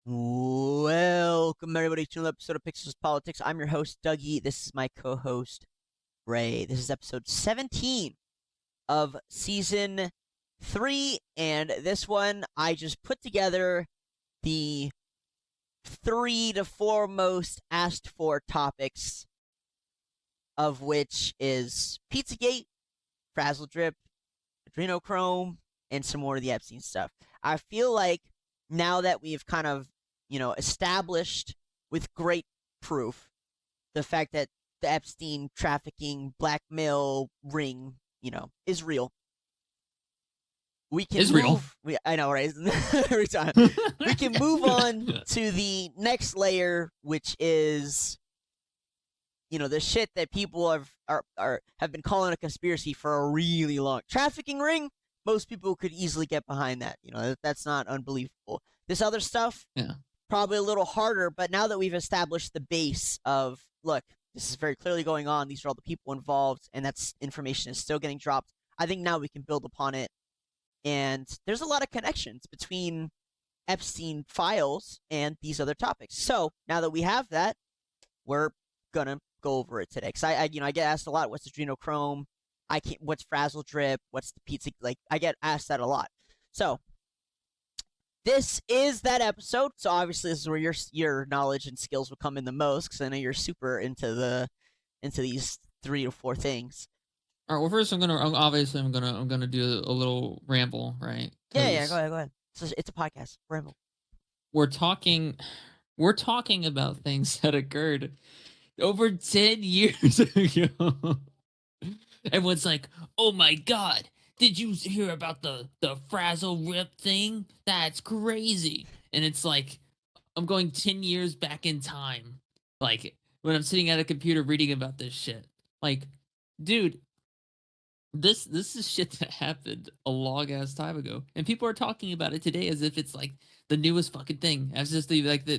Welcome everybody to another episode of Pixels Politics. I'm your host, Dougie. This is my co-host, Ray. This is episode 17 of season 3, and this one I just put together the 3 to 4 most asked for topics, of which is Pizzagate, Frazzledrip, Adrenochrome, and some more of the Epstein stuff. I feel like now that we've kind of established with great proof the fact that the Epstein trafficking blackmail ring, is real. We can Israel. move. I know, right? Every time we can move on to the next layer, which is the shit that people have been calling a conspiracy for a really long trafficking ring. Most people could easily get behind that. That's not unbelievable. This other stuff, Yeah. probably a little harder, but now that we've established the base of, look, this is very clearly going on, these are all the people involved, and that's information is still getting dropped, I think now we can build upon it. And there's a lot of connections between Epstein files and these other topics. So now that we have that, we're gonna go over it today. Because I get asked a lot, what's Adrenochrome? What's Frazzledrip? What's the pizza? Like, I get asked that a lot. So this is that episode. So obviously, this is where your knowledge and skills will come in the most, because I know you're super into these 3 to 4 things. All right. Well, first, I'm gonna do a little ramble, right? Yeah. Go ahead. It's a podcast. Ramble. We're talking about things that occurred over 10 years ago. Everyone's like, "Oh my god, did you hear about the Frazzledrip thing? That's crazy!" And it's like, I'm going 10 years back in time, like when I'm sitting at a computer reading about this shit. Like, dude, this is shit that happened a long ass time ago, and people are talking about it today as if it's like the newest fucking thing, as if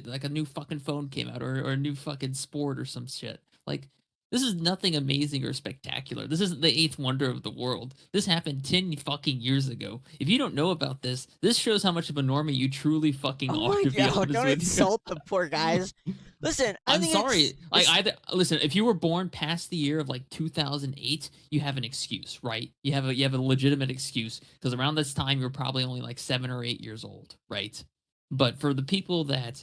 like a new fucking phone came out, or a new fucking sport or some shit. Like, this is nothing amazing or spectacular. This isn't the eighth wonder of the world. This happened 10 fucking years ago. If you don't know about this shows how much of a normie you truly fucking Oh are. my To be god! honest Don't with insult the poor guys. Listen, I'm sorry. Listen, if you were born past the year of like 2008, you have an excuse, right? You have a legitimate excuse, because around this time you're probably only like 7 or 8 years old, right? But for the people that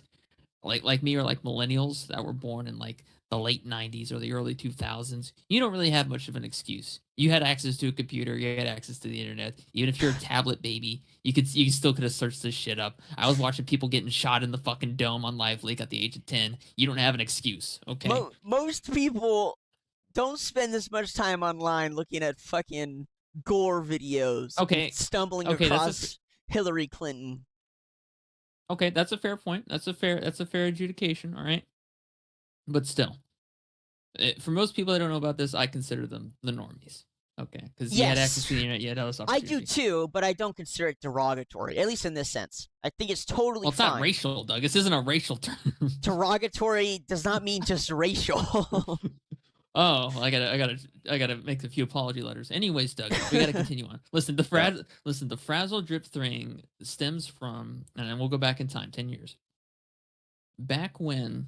like me, or like millennials that were born in like the late 90s or the early 2000s, you don't really have much of an excuse. You had access to a computer, you had access to the internet. Even if you're a tablet baby, you still could have searched this shit up. I was watching people getting shot in the fucking dome on Live Leak at the age of 10. You don't have an excuse, okay? Most people don't spend this much time online looking at fucking gore videos and Okay. stumbling Okay, across Hillary Clinton. Okay, that's a fair point. That's a fair adjudication, all right? But still, for most people that don't know about this, I consider them the normies. Okay, because you had access to the internet, you had other stuff. I do too, but I don't consider it derogatory, at least in this sense. I think it's totally Well, it's fine. not racial, Doug. This isn't a racial term. Derogatory does not mean just racial. Oh, I gotta make a few apology letters. Anyways, Doug, we gotta continue on. Listen, the Frazzledrip thing stems from, and then we'll go back in time 10 years. Back when.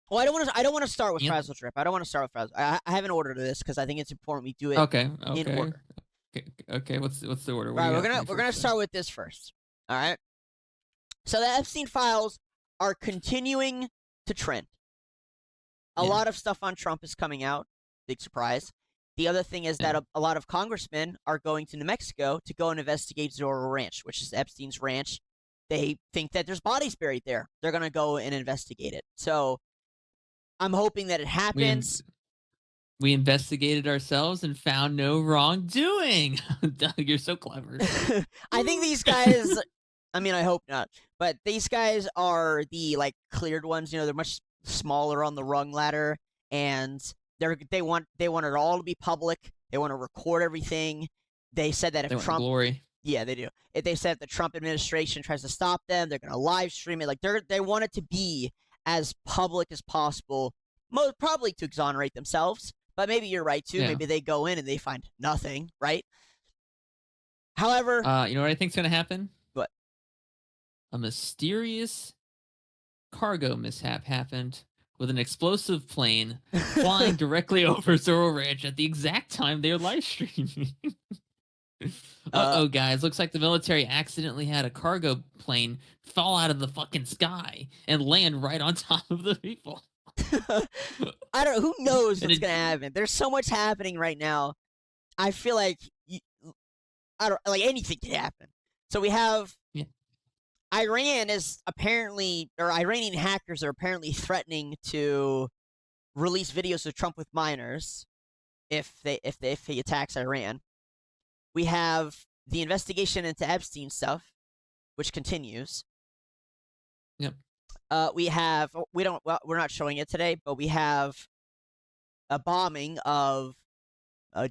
Well, I don't want to start with Frazzledrip. I don't want to start with Frazzledrip. I have an order to this because I think it's important we do it in order. Okay. What's the order? Right, we're gonna start with this first. All right. So the Epstein files are continuing to trend. A lot of stuff on Trump is coming out. Big surprise. The other thing is that a lot of congressmen are going to New Mexico to go and investigate Zorro Ranch, which is Epstein's ranch. They think that there's bodies buried there. They're going to go and investigate it. So I'm hoping that it happens. We investigated ourselves and found no wrongdoing. Doug, you're so clever. I think these guys, I mean, I hope not, but these guys are the cleared ones. They're much smaller on the rung ladder, and they want it all to be public. They want to record everything. They said that if Trump, glory. Yeah, they do. If they said the Trump administration tries to stop them, they're going to live stream it. They want it to be as public as possible, probably to exonerate themselves. But maybe you're right too. Yeah. Maybe they go in and they find nothing, right? However, you know what I think's going to happen? What? A mysterious cargo mishap happened with an explosive plane flying directly over Zorro Ranch at the exact time they were live streaming. Uh-oh, guys. Looks like the military accidentally had a cargo plane fall out of the fucking sky and land right on top of the people. I don't know. Who knows And what's going to happen? There's so much happening right now. I feel like I don't like anything can happen. So we have Iran is apparently, or Iranian hackers are apparently threatening to release videos of Trump with minors if he attacks Iran. We have the investigation into Epstein stuff, which continues. Yep. We're not showing it today, but we have a bombing of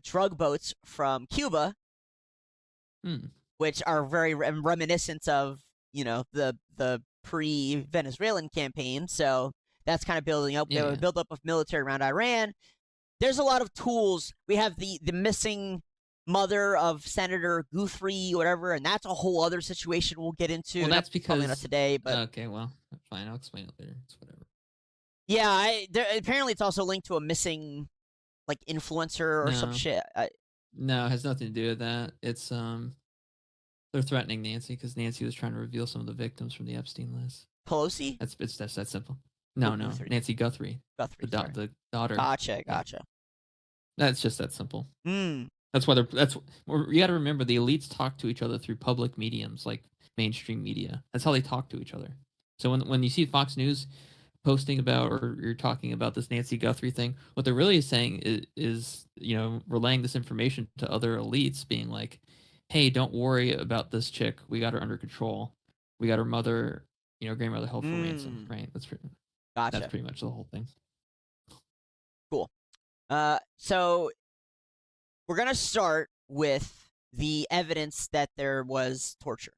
drug boats from Cuba, which are very reminiscent of the pre-Venezuelan campaign. So that's kind of building up. There was a buildup of military around Iran. There's a lot of tools. We have the missing mother of Senator Guthrie, whatever, and that's a whole other situation we'll get into. Well, that's because probably not today, but okay, well, fine. I'll explain it later. It's whatever. Yeah, apparently it's also linked to a missing like influencer or some shit. No, it has nothing to do with that. It's they're threatening Nancy because Nancy was trying to reveal some of the victims from the Epstein list. Pelosi? That's that simple. No, Nancy Guthrie. Guthrie, the daughter. Gotcha. That's just that simple. Mm. That's why you got to remember the elites talk to each other through public mediums like mainstream media. That's how they talk to each other. So when you see Fox News posting about or you're talking about this Nancy Guthrie thing, what they're really saying is relaying this information to other elites, being like, hey, don't worry about this chick. We got her under control. We got her mother, grandmother held for ransom, right? That's pretty much the whole thing. Cool. So we're going to start with the evidence that there was torture.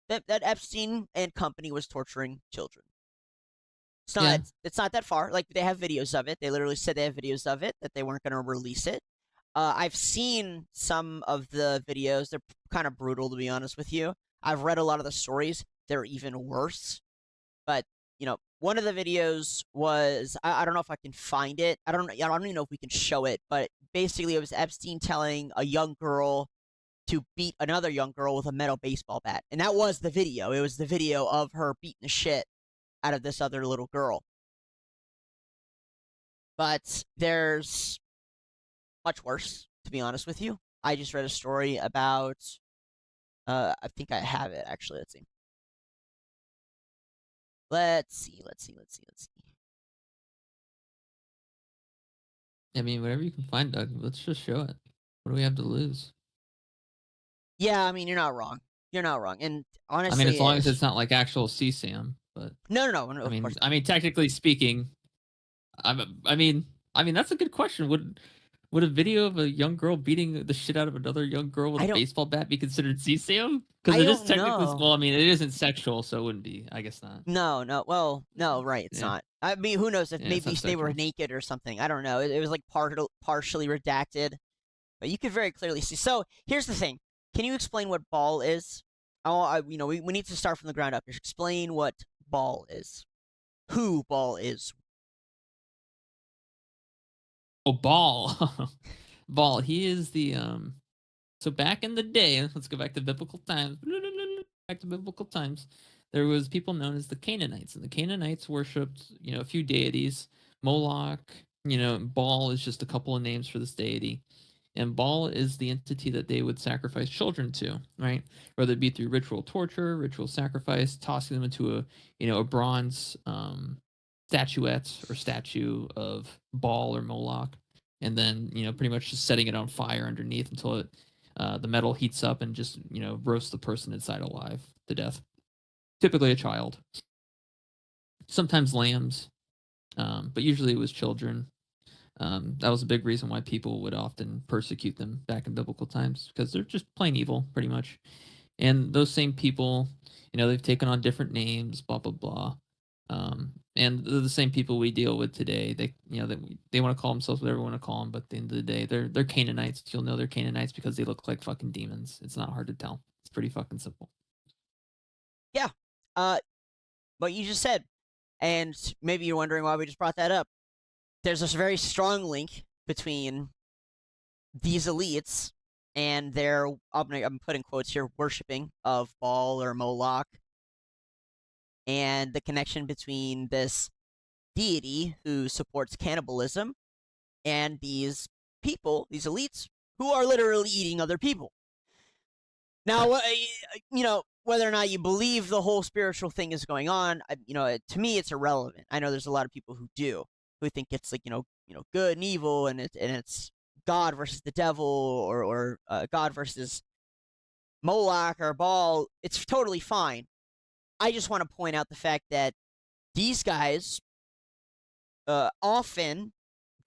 That Epstein and company was torturing children. It's not that far. Like, they have videos of it. They literally said they have videos of it, that they weren't going to release it. I've seen some of the videos. They're kind of brutal, to be honest with you. I've read a lot of the stories. They're even worse. But, one of the videos was, I don't know if I can find it. I don't even know if we can show it. But basically, it was Epstein telling a young girl to beat another young girl with a metal baseball bat. And that was the video. It was the video of her beating the shit out of this other little girl. But there's much worse, to be honest with you. I just read a story about, I think I have it, actually. Let's see. I mean, whatever you can find, Doug, let's just show it. What do we have to lose? Yeah, I mean, you're not wrong. And honestly, I mean, as long as it's not like actual CSAM, but no, I mean, technically speaking, I mean, that's a good question. Would a video of a young girl beating the shit out of another young girl with a baseball bat be considered CSAM? Because it is technically, well, I mean, it isn't sexual, so it wouldn't be. I guess not. No. Well, no, right? It's not. I mean, who knows if maybe they were naked or something. I don't know. It was like partially redacted, but you could very clearly see. So here's the thing. Can you explain what ball is? We need to start from the ground up. Just explain what ball is. Who ball is. Oh, Ball. Ball. He is the so back in the day, let's go back to biblical times. There was people known as the Canaanites, and the Canaanites worshipped, a few deities. Moloch, Baal is just a couple of names for this deity. And Baal is the entity that they would sacrifice children to, right? Whether it be through ritual torture, ritual sacrifice, tossing them into a bronze statuette or statue of Baal or Moloch, and then pretty much just setting it on fire underneath until the metal heats up and just roasts the person inside alive to death. Typically a child, sometimes lambs, but usually it was children. That was a big reason why people would often persecute them back in biblical times, because they're just plain evil, pretty much. And those same people, they've taken on different names, blah blah blah. And they're the same people we deal with today. They want to call themselves whatever they want to call them, but at the end of the day, they're Canaanites. You'll know they're Canaanites because they look like fucking demons. It's not hard to tell. It's pretty fucking simple. Yeah. But you just said And maybe you're wondering why we just brought that up. There's this very strong link between these elites and their, I'm putting quotes here, worshipping of Baal or Moloch, and the connection between this deity who supports cannibalism and these people, these elites, who are literally eating other people. Now, whether or not you believe the whole spiritual thing is going on, to me, it's irrelevant. I know there's a lot of people who do, who think it's like, good and evil, and it's God versus the devil, or God versus Moloch or Baal. It's totally fine. I just want to point out the fact that these guys often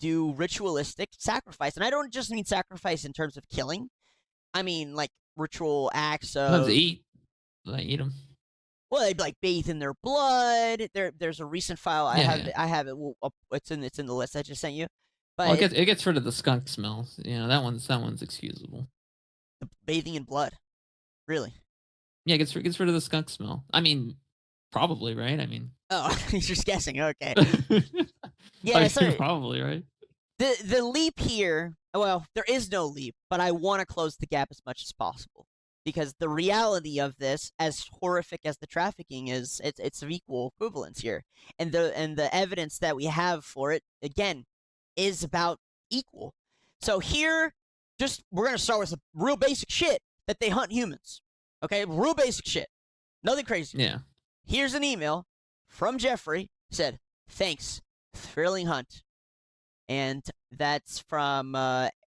do ritualistic sacrifice, and I don't just mean sacrifice in terms of killing. I mean like ritual acts Sometimes of they eat. They eat them. well, they like bathe in their blood. There's a recent file I have. Yeah. I have it. It's in the list I just sent you. But Well, it gets rid of the skunk smell. That one's excusable. the bathing in blood, really? Yeah, it gets rid of the skunk smell. I mean, probably, right? I mean, Oh, you're just guessing. Okay. yeah, Yeah, probably, right? The leap here. Well, there is no leap, but I want to close the gap as much as possible, because the reality of this, as horrific as the trafficking is, it's of equal equivalence here, and the evidence that we have for it, again, is about equal. So here, we're gonna start with some real basic shit, that they hunt humans. Okay, real basic shit, nothing crazy. Yeah. Here's an email from Jeffrey, said, "Thanks, thrilling hunt." And that's from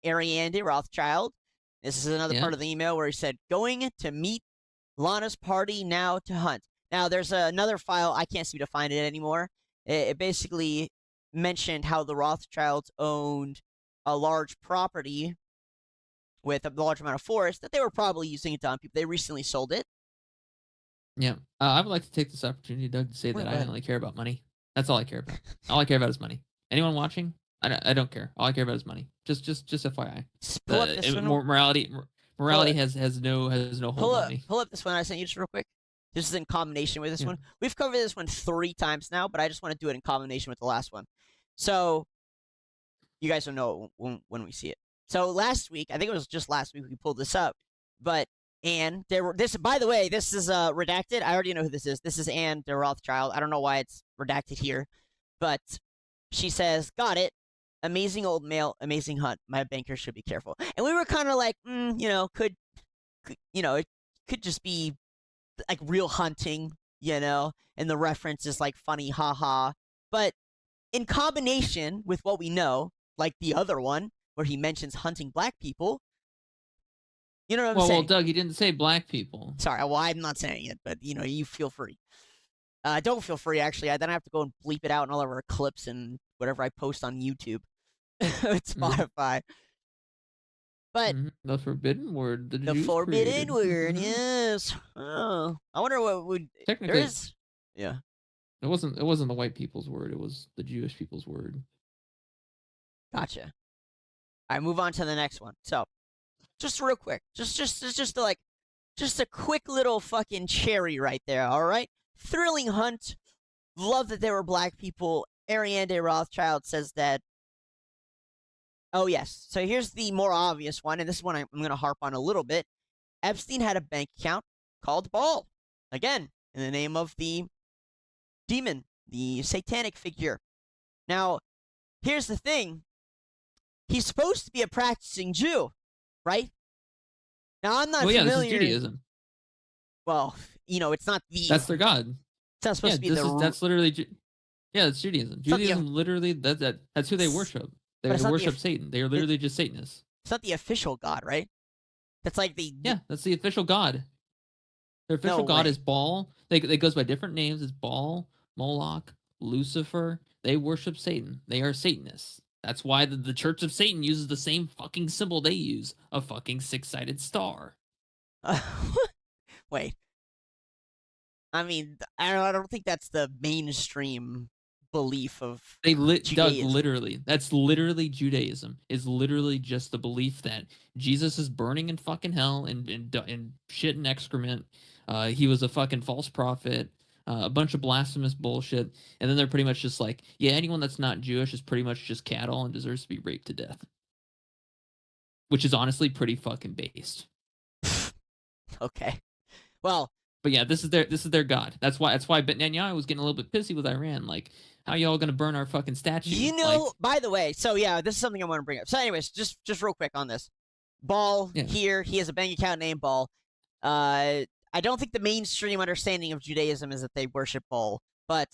Ariane Rothschild. This is another part of the email where he said, "Going to meet Lana's party now to hunt." Now, there's another file. I can't seem to find it anymore. It basically mentioned how the Rothschilds owned a large property with a large amount of forest that they were probably using it to hunt people. They recently sold it. Yeah. I would like to take this opportunity, Doug, to say that I only care about money. That's all I care about. All I care about is money. Anyone watching? I don't care. All I care about is money. Just FYI. Morality has no hold on me. Pull up this one I sent you just real quick. This is in combination with this one. We've covered this one 3 times now, but I just want to do it in combination with the last one. So you guys will know when we see it. So last week, I think it was just last week we pulled this up, but Anne, by the way, this is redacted. I already know who this is. This is Anne de Rothschild. I don't know why it's redacted here, but she says, "Got it. Amazing old male, amazing hunt. My banker should be careful." And we were kind of like, could it could just be like real hunting, and the reference is like funny, haha. But in combination with what we know, like the other one where he mentions hunting black people, you know what I'm saying? Well, Doug, he didn't say black people. Sorry, well, I'm not saying it, but you feel free. Don't feel free, actually. Then I have to go and bleep it out in all of our clips and whatever I post on YouTube. Spotify. But the forbidden word. The forbidden word, yes. Oh, I wonder what would technically. There is, yeah. It wasn't the white people's word. It was the Jewish people's word. Gotcha. All right, move on to the next one. So, just real quick, just a quick little fucking cherry right there. All right, thrilling hunt. Love that there were black people. Ariane de Rothschild says that. Oh, yes. So here's the more obvious one, and this one I'm going to harp on a little bit. Epstein had a bank account called Baal. Again, in the name of the demon, the satanic figure. Now, here's the thing. He's supposed to be a practicing Jew, right? Now, I'm not familiar. This is Judaism. Well, it's not the... That's their god. It's not supposed to be that's literally... Yeah, it's Judaism. Judaism literally, that's who they worship. They worship Satan. They are literally just Satanists. It's not the official god, right? That's like the... Yeah, that's the official god. Their official god is Baal. It goes by different names. It's Baal, Moloch, Lucifer. They worship Satan. They are Satanists. That's why the Church of Satan uses the same fucking symbol they use, a fucking 6-sided star. Wait. I mean, I don't think that's the mainstream belief of Doug, literally. That's literally Judaism. Is literally just the belief that Jesus is burning in fucking hell and shit and excrement. He was a fucking false prophet. a bunch of blasphemous bullshit, and then they're pretty much just like, yeah, anyone that's not Jewish is pretty much just cattle and deserves to be raped to death, which is honestly pretty fucking based. Okay. Well, but yeah, this is their god. That's why Netanyahu was getting a little bit pissy with Iran. Like, how y'all gonna burn our fucking statue? you know, by the way, so yeah, this is something I want to bring up. So, anyways, just real quick on this. Ball here, he has a bank account named Ball. I don't think the mainstream understanding of Judaism is that they worship Ball, but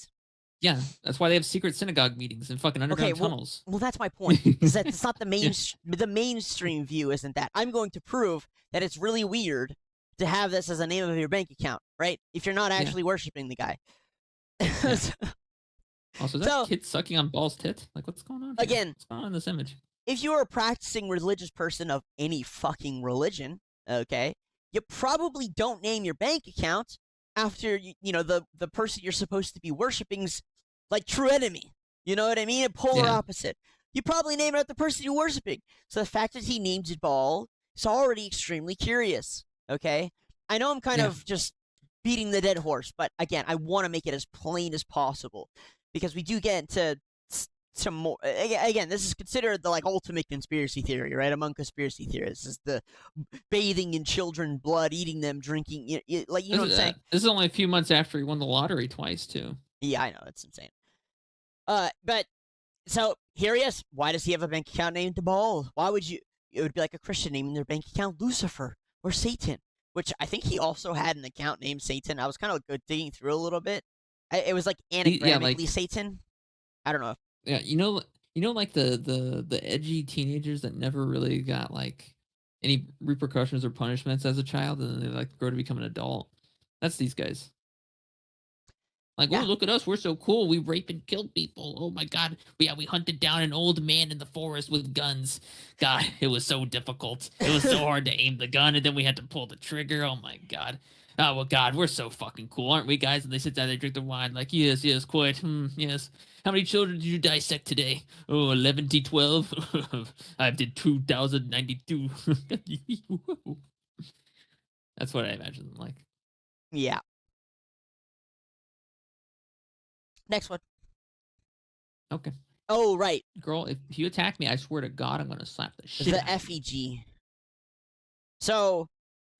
yeah, that's why they have secret synagogue meetings and fucking underground tunnels. Well, that's my point. Is that it's not the the mainstream view isn't that. I'm going to prove that it's really weird to have this as a name of your bank account, right? If you're not actually worshiping the guy. Also, is that kid sucking on Ball's tit? Like, what's going on here? Again, what's going on in this image? If you are a practicing religious person of any fucking religion, okay, you probably don't name your bank account after you know the person you're supposed to be worshiping's like true enemy. You know what I mean? A polar opposite. You probably name it after the person you're worshiping. So the fact that he names it Ball is already extremely curious. Okay, I know I'm kind of just beating the dead horse, but again, I want to make it as plain as possible because we do get into some more. Again, this is considered the like ultimate conspiracy theory, right? Among conspiracy theorists, is the bathing in children blood, eating them, drinking. Like, you know what I'm saying? This is only a few months after he won the lottery twice, too. Yeah, I know, it's insane. But so here he is. Why does he have a bank account named Ball? Why would you? It would be like a Christian naming their bank account Lucifer or Satan, which I think he also had an account named Satan. I was kind of digging through a little bit. It was like anagrammatically Satan. I don't know. Yeah, you know, like the edgy teenagers that never really got like any repercussions or punishments as a child, and then they like grow to become an adult. That's these guys. Like, oh, look at us, we're so cool. We rape and kill people. Oh my god, we hunted down an old man in the forest with guns. God, it was so difficult. It was so hard to aim the gun, and then we had to pull the trigger. Oh my god. Oh, well, God, we're so fucking cool, aren't we, guys? And they sit down, they drink the wine, like, yes, quite, yes. How many children did you dissect today? Oh, 11 to 12. I did 2,092. That's what I imagine them like. Yeah. Next one. Okay. Oh, right. Girl, if you attack me, I swear to God, I'm going to slap the shit out of you. The FEG. So,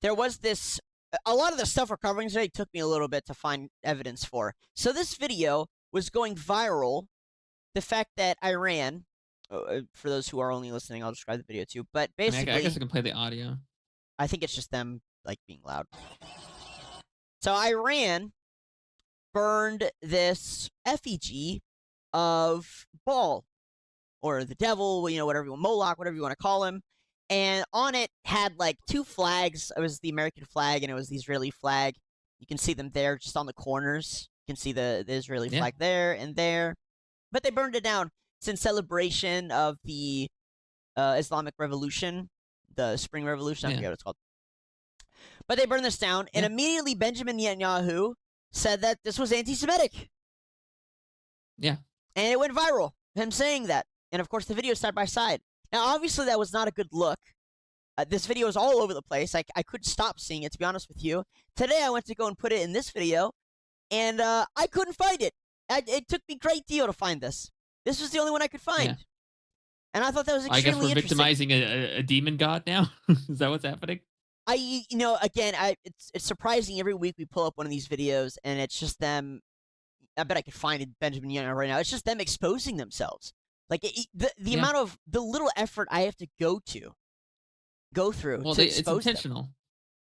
there was this... A lot of the stuff we're covering today took me a little bit to find evidence for. So this video was going viral. The fact that Iran, for those who are only listening, I'll describe the video too. But basically, I guess I can play the audio. I think it's just them like being loud. So Iran burned this effigy of Baal, or the devil, you know, whatever you want, Moloch, whatever you want to call him. And on it had like two flags. It was the American flag and it was the Israeli flag. You can see them there just on the corners. You can see the Israeli flag there and there. But they burned it down. It's in celebration of the Islamic Revolution, the Spring Revolution. I forget what it's called. But they burned this down, and immediately Benjamin Netanyahu said that this was anti-Semitic. Yeah. And it went viral, him saying that. And of course, the video is side by side. Now, obviously, that was not a good look. This video is all over the place. I couldn't stop seeing it, to be honest with you. Today, I went to go and put it in this video, and I couldn't find it. It took me a great deal to find this. This was the only one I could find. Yeah. And I thought that was extremely interesting. I guess we're victimizing a demon god now? Is that what's happening? You know, again, it's surprising. Every week we pull up one of these videos, and it's just them. I bet I could find it, Benjamin Netanyahu right now. It's just them exposing themselves. Like, the amount of, the little effort I have to go through to expose it's intentional. Them.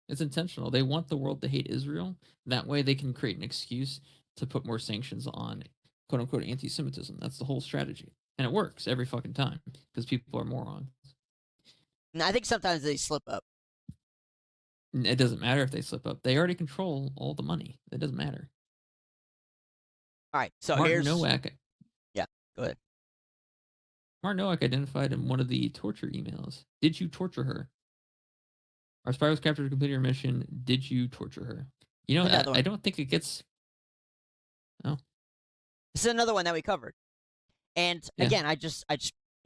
It's intentional. They want the world to hate Israel. That way they can create an excuse to put more sanctions on quote-unquote anti-Semitism. That's the whole strategy. And it works every fucking time because people are morons. And I think sometimes they slip up. It doesn't matter if they slip up. They already control all the money. It doesn't matter. All right, so Martin Nowak. Yeah, go ahead. Martin Nowak identified in one of the torture emails. Did you torture her? Our spy was captured to complete your mission. Did you torture her? You know, I don't think it gets... Oh. This is another one that we covered. And again, I just,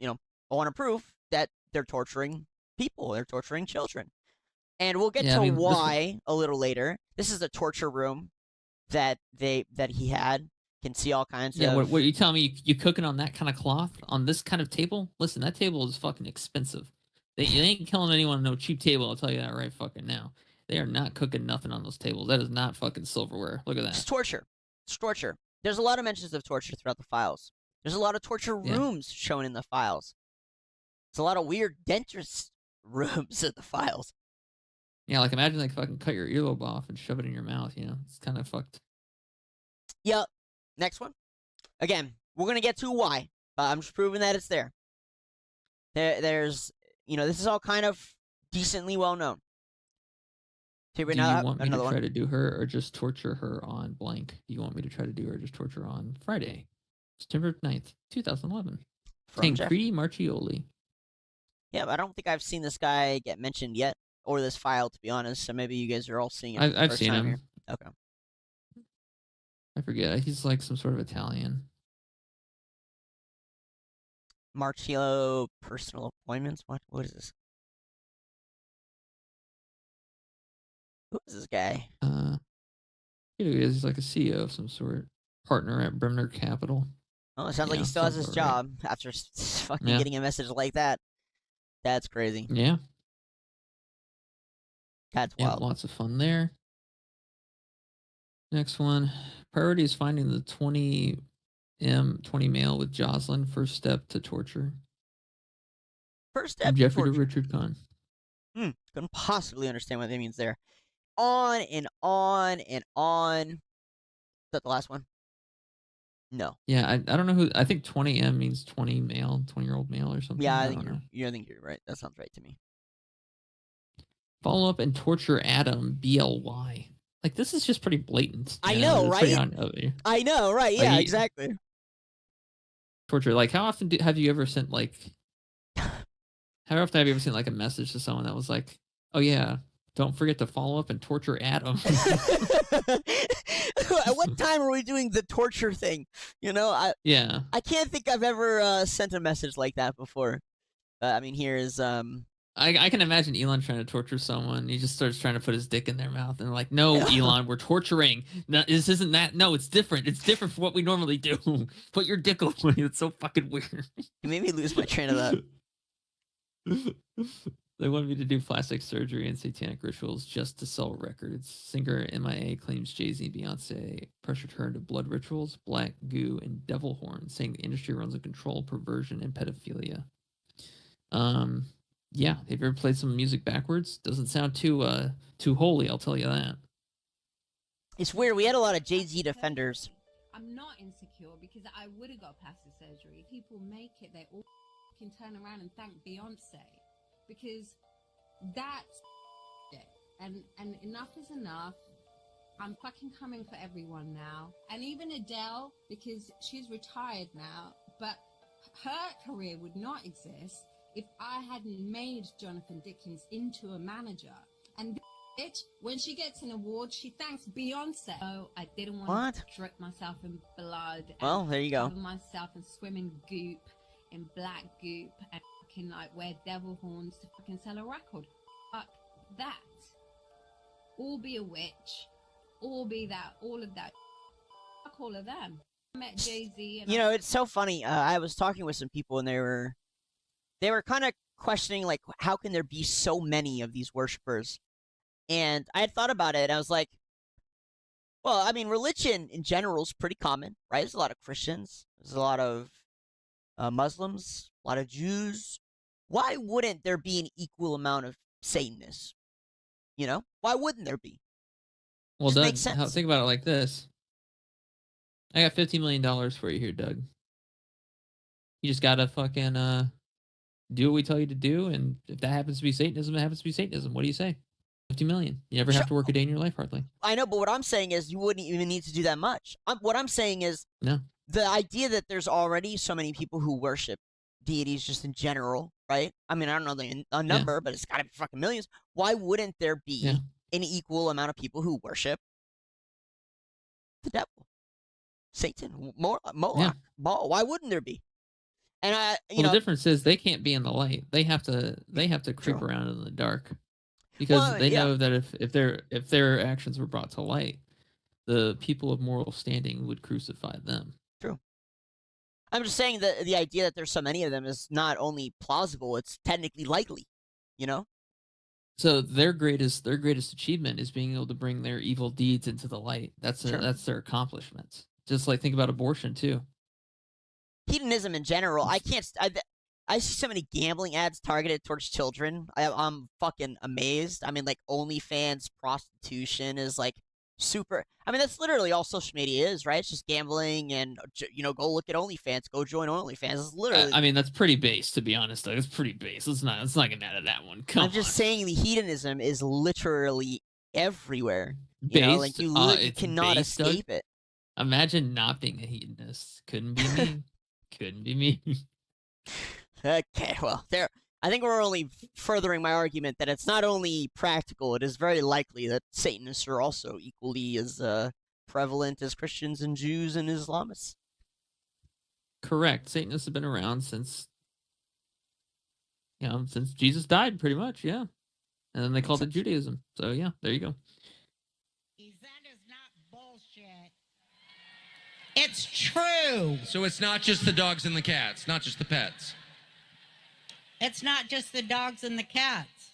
you know, I want to prove that they're torturing people. They're torturing children. And we'll get to why a little later. This is a torture room. that he had. Can see all kinds Yeah, of. what you telling me? You cooking on that kind of cloth on this kind of table? Listen, that table is fucking expensive. They ain't killing anyone on no cheap table. I'll tell you that right fucking now. They are not cooking nothing on those tables. That is not fucking silverware. Look at It's that. torture. It's torture. There's a lot of mentions of torture throughout the files. There's a lot of torture Yeah. rooms shown in the files. There's a lot of weird dentist rooms in the files. Yeah, like imagine like fucking cut your earlobe off and shove it in your mouth. You know, it's kind of fucked. Yep. Next one. Again, we're gonna get to why, but I'm just proving that it's there. There's, this is all kind of decently well known. Do you want me to try to do her or just torture her on blank? Do you want me to try to do her or just torture her on Friday, September 9th, 2011? Tancredi Marchioli. Yeah, but I don't think I've seen this guy get mentioned yet, or this file, to be honest. So maybe you guys are all seeing it. I've seen him. Here. Okay. I forget. He's like some sort of Italian. Marchiolo personal appointments. What is this? Who is this guy? He's like a CEO of some sort, partner at Bremner Capital. Oh, it sounds like he still has his job after fucking getting a message like that. That's crazy. Yeah. That's wild. Lots of fun there. Next one. Priority is finding the 20 male with Jocelyn. First step to torture. First step Jeffrey to Richard Kahn. Couldn't possibly understand what that means there. On and on and on. Is that the last one? No. Yeah, I don't know who. I think 20M means 20 male, 20-year-old male or something. Yeah, I think you're right. That sounds right to me. Follow up and torture Adam, BLY. Like, this is just pretty blatant. I know, right? I know, right? Yeah, exactly. Torture. Like, how often have you ever sent, like... How often have you ever sent, like, a message to someone that was like, oh, yeah, don't forget to follow up and torture Adam? At what time are we doing the torture thing? I can't think I've ever sent a message like that before. I mean, here is I can imagine Elon trying to torture someone. He just starts trying to put his dick in their mouth and like, no, Elon, we're torturing. No, this isn't that. No, it's different. It's different from what we normally do. Put your dick away. It's so fucking weird. You made me lose my train of thought. They wanted me to do plastic surgery and satanic rituals just to sell records. Singer MIA claims Jay-Z and Beyonce pressured her into blood rituals, black goo, and devil horns, saying the industry runs on control, perversion, and pedophilia. Yeah, have you ever played some music backwards? Doesn't sound too holy, I'll tell you that. It's weird. We had a lot of Jay-Z defenders. I'm not insecure because I would have got plastic surgery. People make it. They all can turn around and thank Beyonce because that's it. And enough is enough. I'm fucking coming for everyone now. And even Adele, because she's retired now, but her career would not exist if I hadn't made Jonathan Dickens into a manager. And bitch, when she gets an award, she thanks Beyonce. So I didn't want to drip myself in blood. Well, there you go. Cover myself and swim in goop, in black goop, and fucking like wear devil horns to fucking sell a record. Fuck that. Or be a witch, or be that, all of that. Fuck all of them. I met Jay-Z. And it's so funny. I was talking with some people, and they were kind of questioning, like, how can there be so many of these worshipers? And I had thought about it, and I was like, well, I mean, religion in general is pretty common, right? There's a lot of Christians. There's a lot of Muslims, a lot of Jews. Why wouldn't there be an equal amount of Satanists? Why wouldn't there be? Well, Doug, think about it like this. I got $50 million for you here, Doug. You just gotta fucking do what we tell you to do, and if that happens to be Satanism, it happens to be Satanism. What do you say? 50 million. You never have to work a day in your life, hardly. I know, but what I'm saying is you wouldn't even need to do that much. What I'm saying is the idea that there's already so many people who worship deities just in general, right? I mean, I don't know the number, but it's got to be fucking millions. Why wouldn't there be an equal amount of people who worship the devil, Satan, Moloch, Baal? Why wouldn't there be? And the difference is they can't be in the light. They have to creep around in the dark, because they know that if their actions were brought to light, the people of moral standing would crucify them. True. I'm just saying that the idea that there's so many of them is not only plausible, it's technically likely, you know? So their greatest achievement is being able to bring their evil deeds into the light. That's Sure. that's their accomplishments. Just like think about abortion too. Hedonism in general, I can't. I see so many gambling ads targeted towards children. I'm fucking amazed. I mean, like OnlyFans prostitution is like super. I mean, that's literally all social media is, right? It's just gambling and go look at OnlyFans, go join OnlyFans. It's literally. I mean, that's pretty base, to be honest. Though. It's pretty base. Let's not get out of that one. Come on. I'm just saying the hedonism is literally everywhere. Based, You cannot based, escape Doug? it. Imagine not being a hedonist. Couldn't be me. Couldn't be me. Okay, well, there. I think we're only furthering my argument that it's not only practical; it is very likely that Satanists are also equally as prevalent as Christians and Jews and Islamists. Correct. Satanists have been around since Jesus died, pretty much. Yeah, and then they called it Judaism. So yeah, there you go. That is not bullshit. It's true. So it's not just the dogs and the cats, not just the pets. It's not just the dogs and the cats.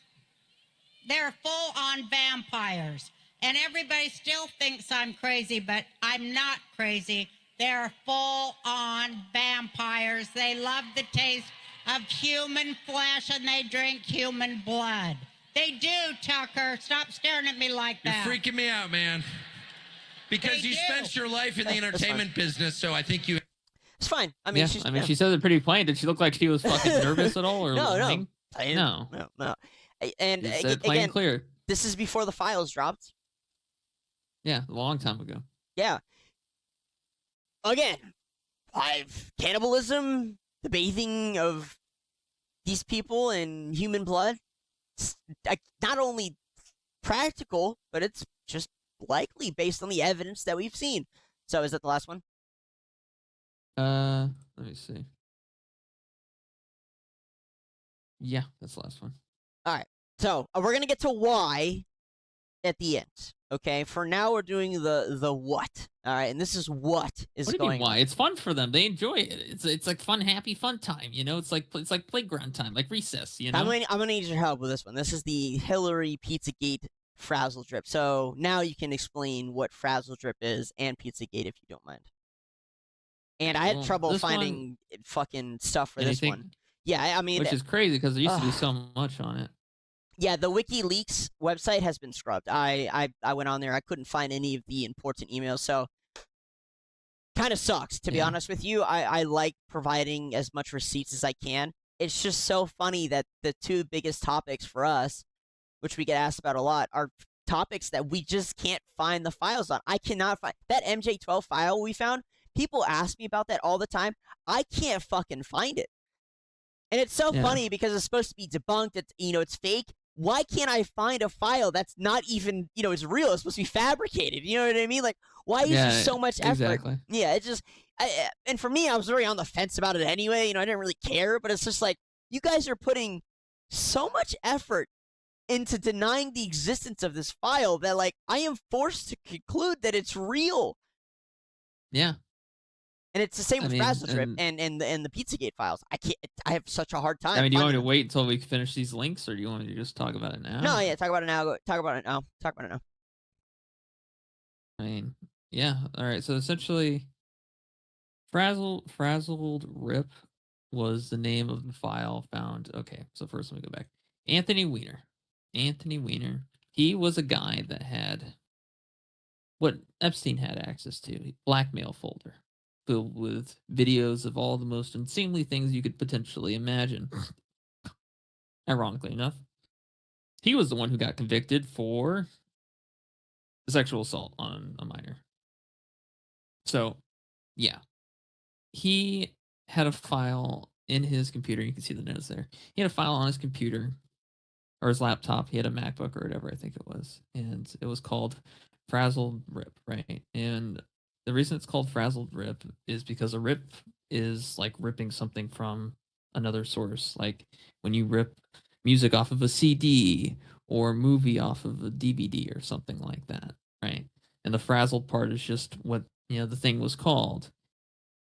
They're full-on vampires. And everybody still thinks I'm crazy, but I'm not crazy. They're full-on vampires. They love the taste of human flesh and they drink human blood. They do, Tucker. Stop staring at me like that. You're freaking me out, man. Because you spent your life in the entertainment business, so I think you... It's fine. I mean, she said it pretty plain. Did she look like she was fucking nervous at all? Or No. No. And She said plain and clear. This is before the files dropped. Yeah, a long time ago. Yeah. Again, cannibalism, the bathing of these people in human blood, it's not only practical, but it's just likely based on the evidence that we've seen. So is that the last one? Let me see. Yeah, that's the last one. All right. So we're gonna get to why at the end. Okay. For now, we're doing the what. All right, and this is what is what do you going mean why? on. It's fun for them. They enjoy it. It's like fun, happy, fun time. It's like playground time, like recess. I'm gonna need your help with this one. This is the Hillary Pizzagate Frazzledrip. So now you can explain what Frazzledrip is and Pizzagate if you don't mind. And I had trouble finding fucking stuff for this one. Yeah, I mean... Which is crazy, because there used to be so much on it. Yeah, the WikiLeaks website has been scrubbed. I went on there. I couldn't find any of the important emails, so... Kind of sucks, to be honest with you. I like providing as much receipts as I can. It's just so funny that the two biggest topics for us, which we get asked about a lot, are topics that we just can't find the files on. I cannot find... That MJ12 file we found... People ask me about that all the time. I can't fucking find it. And it's so funny because it's supposed to be debunked. It's fake. Why can't I find a file that's not even, it's real? It's supposed to be fabricated. You know what I mean? Like, why is there so much effort? Exactly. Yeah, it's just, and for me, I was very on the fence about it anyway. I didn't really care, but it's just like, you guys are putting so much effort into denying the existence of this file that, like, I am forced to conclude that it's real. Yeah. And it's the same with Frazzledrip and the Pizzagate files. I have such a hard time. Do you want me to wait until we finish these links, or do you want me to just talk about it now? No, yeah, talk about it now. Talk about it now. I mean, yeah. All right. So essentially, Frazzledrip was the name of the file found. Okay. So first, let me go back. Anthony Weiner. He was a guy that had what Epstein had access to, blackmail folder, filled with videos of all the most unseemly things you could potentially imagine. Ironically enough, he was the one who got convicted for sexual assault on a minor. So, yeah. He had a file in his computer. You can see the notes there. He had a file on his computer or his laptop. He had a MacBook or whatever, I think it was. And it was called Frazzledrip, right? And the reason it's called Frazzledrip is because a rip is like ripping something from another source. Like when you rip music off of a CD or a movie off of a DVD or something like that, right? and the frazzled part is just what the thing was called.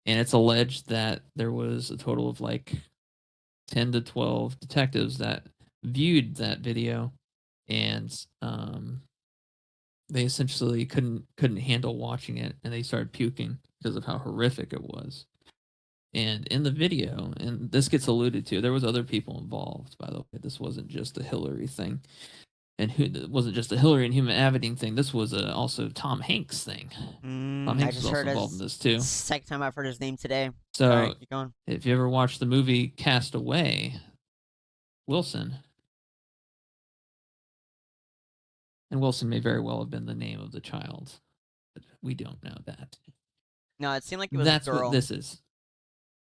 And it's alleged that there was a total of like 10 to 12 detectives that viewed that video, and they essentially couldn't handle watching it, and they started puking because of how horrific it was. And in the video, and this gets alluded to, there was other people involved, by the way. This wasn't just a Hillary thing. And it wasn't just a Hillary and human aviding thing. This was also Tom Hanks thing. Tom I Hanks just was also heard involved in this too. Second time I've heard his name today. So All right, keep going. if you ever watched the movie Cast Away, Wilson, and Wilson may very well have been the name of the child, but we don't know that. No, it seemed like it was That's a girl. what this is.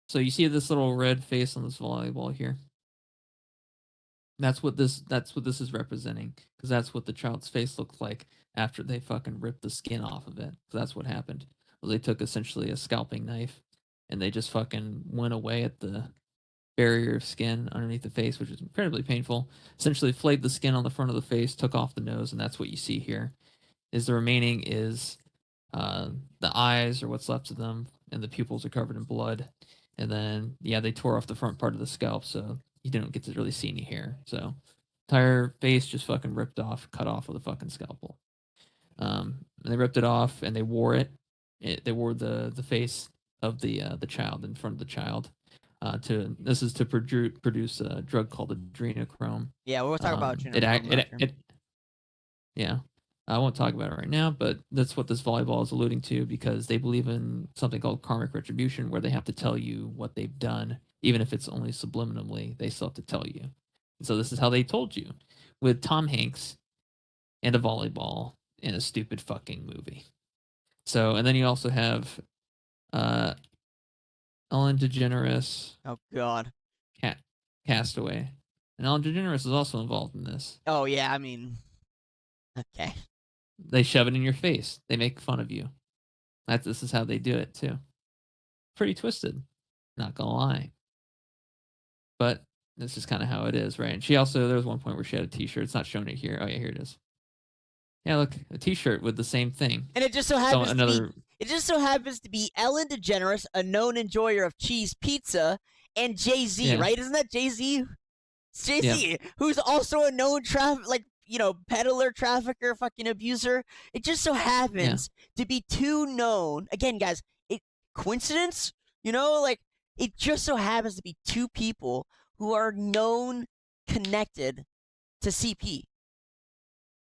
So you see this little red face on this volleyball here. That's what this is representing, because that's what the child's face looked like after they fucking ripped the skin off of it. So that's what happened. Well, they took essentially a scalping knife and they just fucking went away at the barrier of skin underneath the face, which is incredibly painful. Essentially flayed the skin on the front of the face, took off the nose, and that's what you see here. Is the remaining is the eyes or what's left of them, and the pupils are covered in blood. And then they tore off the front part of the scalp, so you didn't get to really see any hair. So entire face just fucking ripped off, cut off with a fucking scalpel. And they ripped it off and they wore it. They wore the face of the child in front of the child. This is to produce a drug called adrenochrome. Yeah, we'll talk about adrenochrome. Yeah. I won't talk about it right now, but that's what this volleyball is alluding to, because they believe in something called karmic retribution, where they have to tell you what they've done, even if it's only subliminally. They still have to tell you. And so this is how they told you, with Tom Hanks and a volleyball in a stupid fucking movie. So, and then you also have Ellen DeGeneres. Oh God. Castaway, and Ellen DeGeneres is also involved in this. Oh yeah, I mean, okay. They shove it in your face. They make fun of you. This is how they do it too. Pretty twisted, not gonna lie. But this is kind of how it is, right? And she also, there was one point where she had a T-shirt. It's not showing it here. Oh yeah, here it is. Yeah, look, a T-shirt with the same thing. And it just so happens to be Ellen DeGeneres, a known enjoyer of cheese pizza, and Jay-Z, right? Isn't that Jay-Z? It's Jay-Z, who's also a known peddler, trafficker, fucking abuser. It just so happens to be two known. Again, guys, coincidence? It just so happens to be two people who are known connected to CP.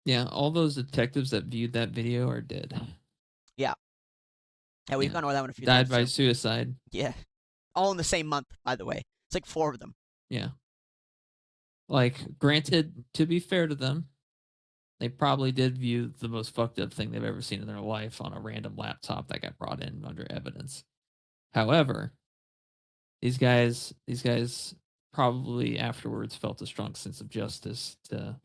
Yeah, all those detectives that viewed that video are dead. Yeah. Yeah, we've gone over that one a few times. Died by suicide. Yeah. All in the same month, by the way. It's like 4 of them. Yeah. Like, granted, to be fair to them, they probably did view the most fucked up thing they've ever seen in their life on a random laptop that got brought in under evidence. However, these guys probably afterwards felt a strong sense of justice to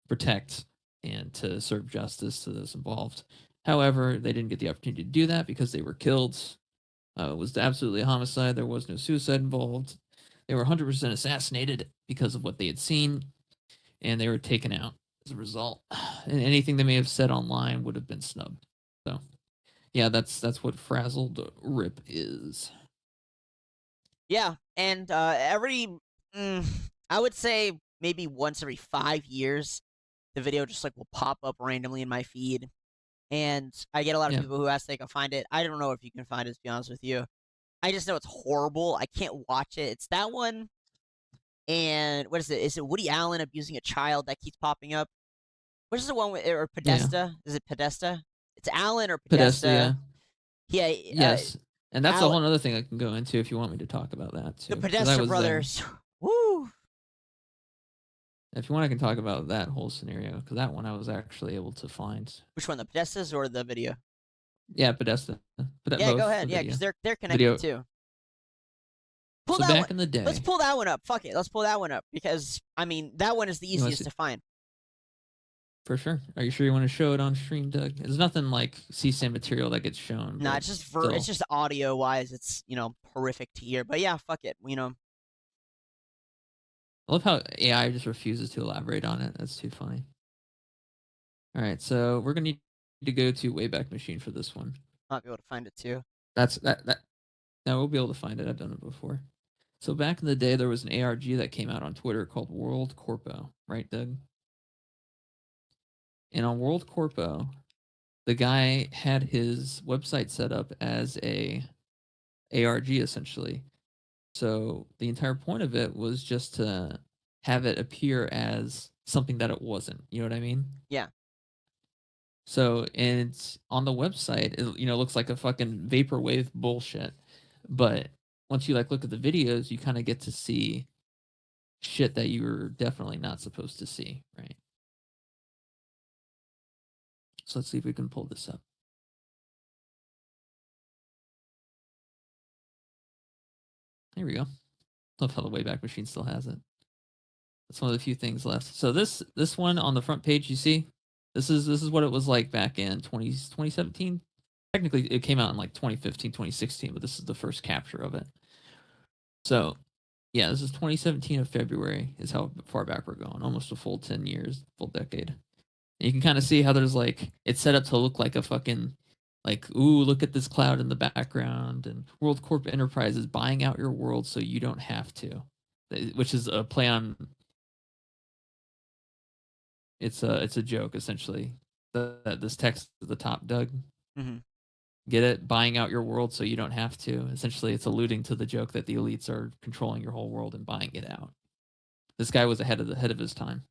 protect and to serve justice to those involved. However, they didn't get the opportunity to do that because they were killed. It was absolutely a homicide. There was no suicide involved. They were 100% assassinated because of what they had seen, and they were taken out as a result. And anything they may have said online would have been snubbed. So, yeah, that's what Frazzledrip is. Yeah, and I would say maybe once every 5 years, the video just will pop up randomly in my feed. And I get a lot of people who ask if they can find it. I don't know if you can find it, to be honest with you. I just know it's horrible. I can't watch it. It's that one. And what is it? Is it Woody Allen abusing a child that keeps popping up? What is the one with, or Podesta? Yeah. Is it Podesta? It's Allen or Podesta. Yeah. Yes. And that's a whole other thing I can go into if you want me to talk about that too. The Podesta brothers. Woo! If you want, I can talk about that whole scenario, because that one I was actually able to find. Which one, the Podestas or the video? Yeah, Podesta. Yeah, go ahead. Yeah, because they're connected too. In the day. Let's pull that one up. Fuck it. Let's pull that one up, because, I mean, that one is the easiest to find. For sure. Are you sure you want to show it on stream, Doug? There's nothing like CSAM material that gets shown. Nah, it's just it's just audio wise. It's horrific to hear. But yeah, fuck it. I love how AI just refuses to elaborate on it. That's too funny. All right, so we're gonna need to go to Wayback Machine for this one. Might be able to find it too. That. No, we'll be able to find it. I've done it before. So back in the day, there was an ARG that came out on Twitter called World Corpo, right, Doug? And on World Corpo, the guy had his website set up as a ARG essentially. So the entire point of it was just to have it appear as something that it wasn't. You know what I mean? Yeah. So, and it's on the website, it, looks like a fucking vaporwave bullshit. But once you look at the videos, you kind of get to see shit that you were definitely not supposed to see, right? So let's see if we can pull this up. Here we go. Love how the Wayback Machine still has it. That's one of the few things left. So this one on the front page, you see, this is what it was like back in 2017. Technically, it came out in 2015, 2016, but this is the first capture of it. So, yeah, this is 2017 of February is how far back we're going. Almost a full 10 years, full decade. And you can kind of see how there's it's set up to look like a fucking ooh, look at this cloud in the background, and World Corp Enterprises buying out your world so you don't have to, which is a play on. It's a joke essentially. This text at the top, Doug. Mm-hmm. Get it? Buying out your world so you don't have to. Essentially, it's alluding to the joke that the elites are controlling your whole world and buying it out. This guy was ahead of his time,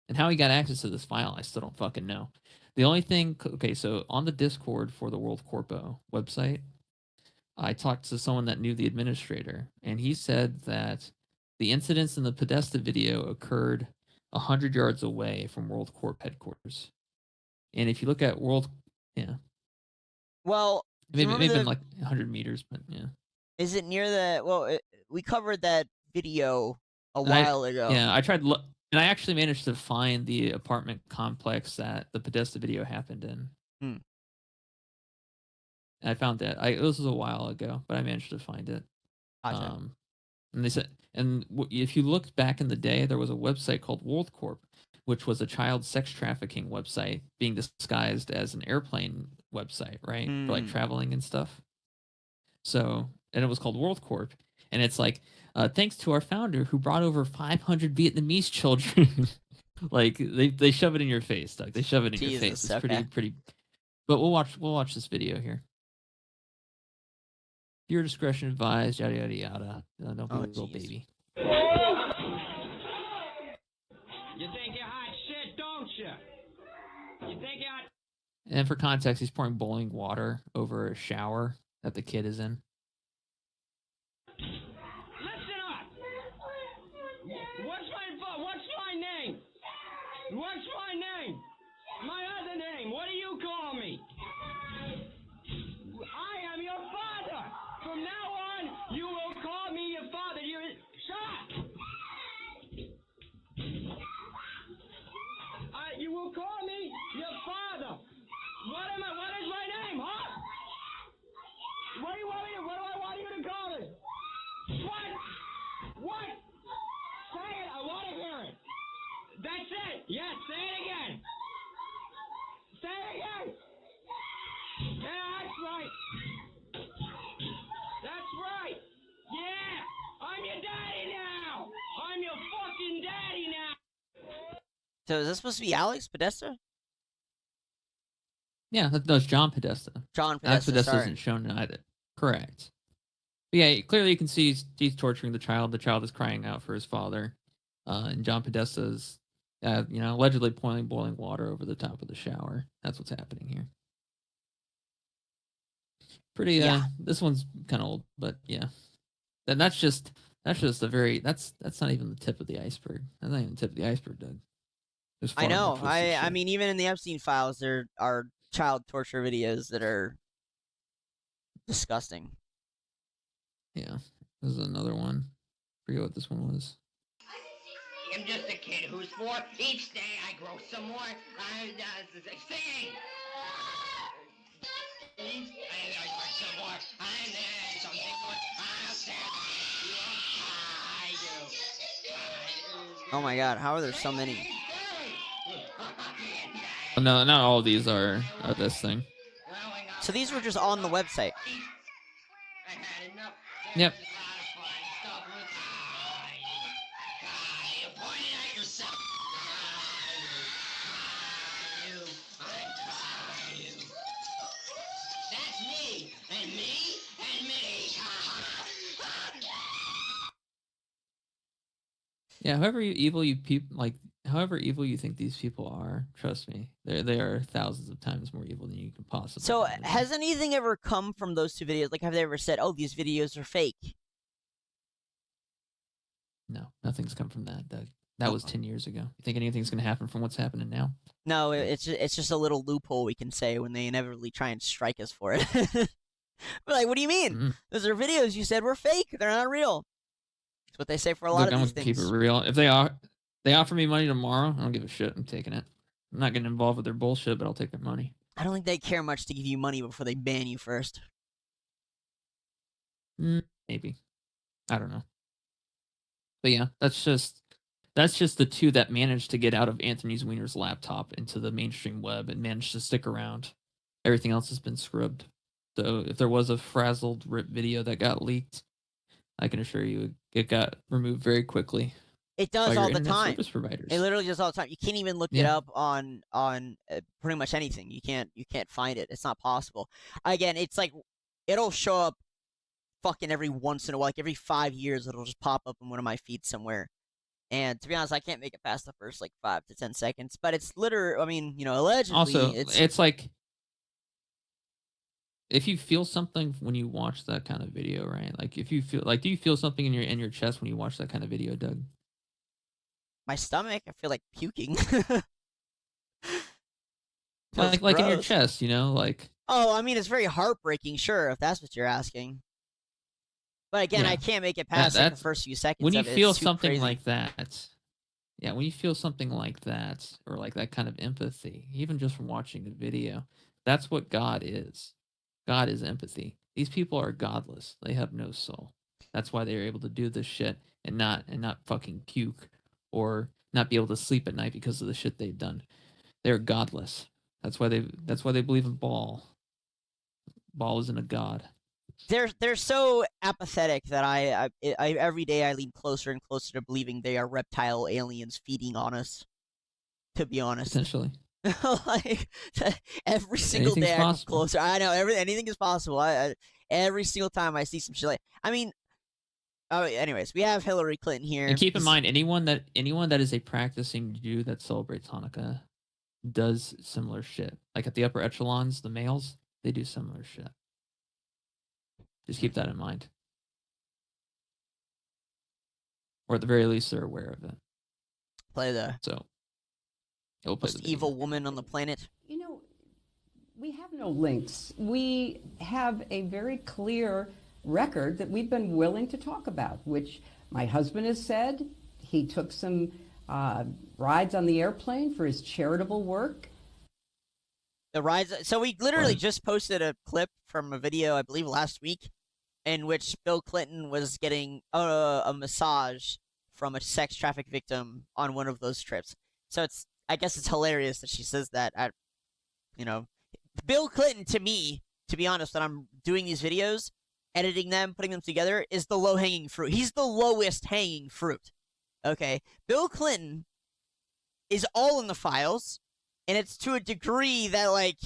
and how he got access to this file, I still don't fucking know. The only thing, okay, so on the Discord for the World Corpo website, I talked to someone that knew the administrator, and he said that the incidents in the Podesta video occurred 100 yards away from World Corp headquarters. And if you look at Well, maybe 100 meters, but yeah. Is it near the? We covered that video a while ago. Yeah, I tried. And I actually managed to find the apartment complex that the Podesta video happened in. And I found that. This was a while ago, but I managed to find it. Gotcha. And they said, if you looked back in the day, there was a website called World Corp, which was a child sex trafficking website being disguised as an airplane website, right? For traveling and stuff. So, and it was called World Corp. And it's thanks to our founder who brought over 500 Vietnamese children. They shove it in your face, Doug. They shove it in your face. It's pretty. But we'll watch this video here. Your discretion advised. Yada yada yada. Don't be a little baby. You think you're hot shit, don't you? You think you're hot. And for context, he's pouring boiling water over a shower that the kid is in. What's my name? What's my name? My other name. What do you call me? I am your father. From now on, you will call me your father. Shut up. You will call me your father. What is my name, huh? What do I want you to call it? What? Say it. I want to hear it. That's it. Yes, say it again. Say it again. Yeah, that's right. That's right. Yeah. I'm your daddy now. I'm your fucking daddy now. So is this supposed to be Alex Podesta? Yeah, that's John Podesta. John Podesta. Alex Podesta sorry. isn't shown either. Correct. But yeah, clearly you can see he's torturing the child. The child is crying out for his father. And John Podesta is, allegedly pouring boiling water over the top of the shower. That's what's happening here. Pretty. This one's kind of old, but yeah. And that's just the very. That's not even the tip of the iceberg. That's not even the tip of the iceberg, Doug. I know. I mean, even in the Epstein files, there are child torture videos that are disgusting. Yeah, this is another one. Forget what this one was. I'm just a kid who's 4. Each day I grow some more. Singing. I grow some more. I'm there. Something more. I'll say. I do. Oh my God! How are there so many? No, not all of these are this thing. So these were just on the website. Yep. That's me, and me, and me. Yeah, however evil you think these people are, trust me, they are thousands of times more evil than you can possibly. So imagine. has anything ever come from those two videos? Like, have they ever said, "Oh, these videos are fake"? No, nothing's come from that. That was 10 years ago. You think anything's gonna happen from what's happening now? No, it's just a little loophole we can say when they inevitably try and strike us for it. We're like, what do you mean? Mhm. Those are videos you said were fake. They're not real. That's what they say for a lot Look, of I'm these gonna things. keep it real. If they offer me money tomorrow, I don't give a shit. I'm taking it. I'm not getting involved with their bullshit, but I'll take their money. I don't think they care much to give you money before they ban you first. Maybe. I don't know. But yeah, that's just the two that managed to get out of Anthony Weiner's laptop into the mainstream web and managed to stick around. Everything else has been scrubbed. So if there was a Frazzledrip video that got leaked, I can assure you it got removed very quickly. It does by all your the internet time. service providers. It literally does all the time. You can't even look it Yeah. up on pretty much anything. You can't find it. It's not possible. Again, it's like it'll show up fucking every once in a while, like every 5 years, it'll just pop up in one of my feeds somewhere. And to be honest, I can't make it past the first like 5 to 10 seconds. But it's literally, I mean, you know, allegedly, Also, it's it's like if you feel something when you watch that kind of video, right? Like if you feel like, do you feel something in your chest when you watch that kind of video, Doug? my stomach. I feel like puking. Like in your gross. chest, you know, like. Oh, I mean, it's very heartbreaking, sure, if that's what you're asking. But again, Yeah. I can't make it past like, the first few seconds. When you of it. feel It's too something crazy. like that, yeah, when you feel something like that, or like that kind of empathy, even just from watching the video, that's what God is. God is empathy. These people are godless. They have no soul. That's why they are able to do this shit and not fucking puke or not be able to sleep at night because of the shit they've done. They're godless. That's why they believe in Baal. Baal isn't a god. They're so apathetic that I every day I lean closer and closer to believing they are reptile aliens feeding on us. To be honest, Essentially. like every single Anything's day I come possible. closer. I know anything is possible. I every single time I see some shit like, I mean, anyways, we have Hillary Clinton here. And keep in mind, anyone that is a practicing Jew that celebrates Hanukkah does similar shit. Like at the upper echelons, the males, they do similar shit. Just keep that in mind. Or at the very least, they're aware of it. Play the So, he'll play most the video. evil woman on the planet. You know, we have no links. We have a very clear record that we've been willing to talk about, which my husband has said. He took some rides on the airplane for his charitable work. The rides. So we literally Right. just posted a clip from a video, I believe, last week, in which Bill Clinton was getting a massage from a sex traffic victim on one of those trips. So I guess it's hilarious that she says that. Bill Clinton, to me, to be honest, when I'm doing these videos, editing them, putting them together, is the low-hanging fruit. He's the lowest hanging fruit. Okay, Bill Clinton is all in the files, and it's to a degree that, like,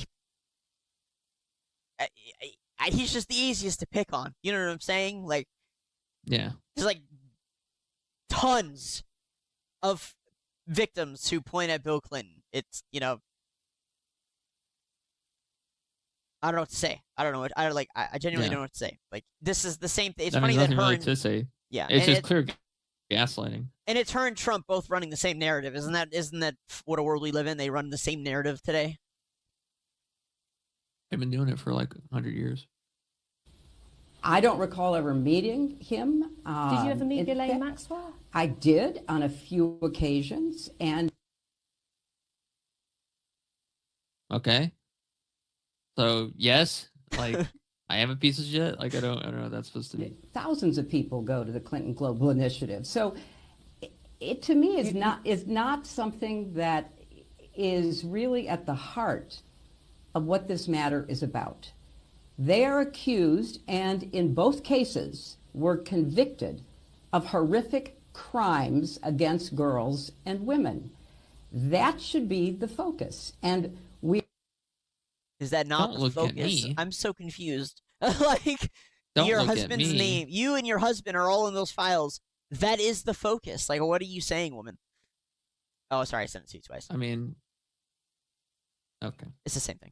he's just the easiest to pick on. You know what I'm saying? Like, Yeah. there's, like, tons of victims who point at Bill Clinton. It's, I don't know what to say. I don't know what, I genuinely don't know what to say. Like, this is the same thing. It's I funny mean, that nothing her really and, to say. yeah, It's and just clear gaslighting. And it's her and Trump both running the same narrative. Isn't that what a world we live in? They run the same narrative today. They've been doing it for like 100 years. I don't recall ever meeting him. Did you ever meet in Ghislaine fact, Maxwell? I did on a few occasions, and Okay. So yes, like I am a piece of shit. Like I don't know what that's supposed to be. thousands of people go to the Clinton Global Initiative. So it to me is not something that is really at the heart of what this matter is about. They are accused, and in both cases were convicted of horrific crimes against girls and women. That should be the focus. And we Is that not Don't the look at focus? me. I'm so confused. Like, Don't your look at husband's me. name, you and your husband are all in those files. That is the focus. Like, what are you saying, woman? Oh, sorry, I sent it to you twice. I mean, okay. It's the same thing.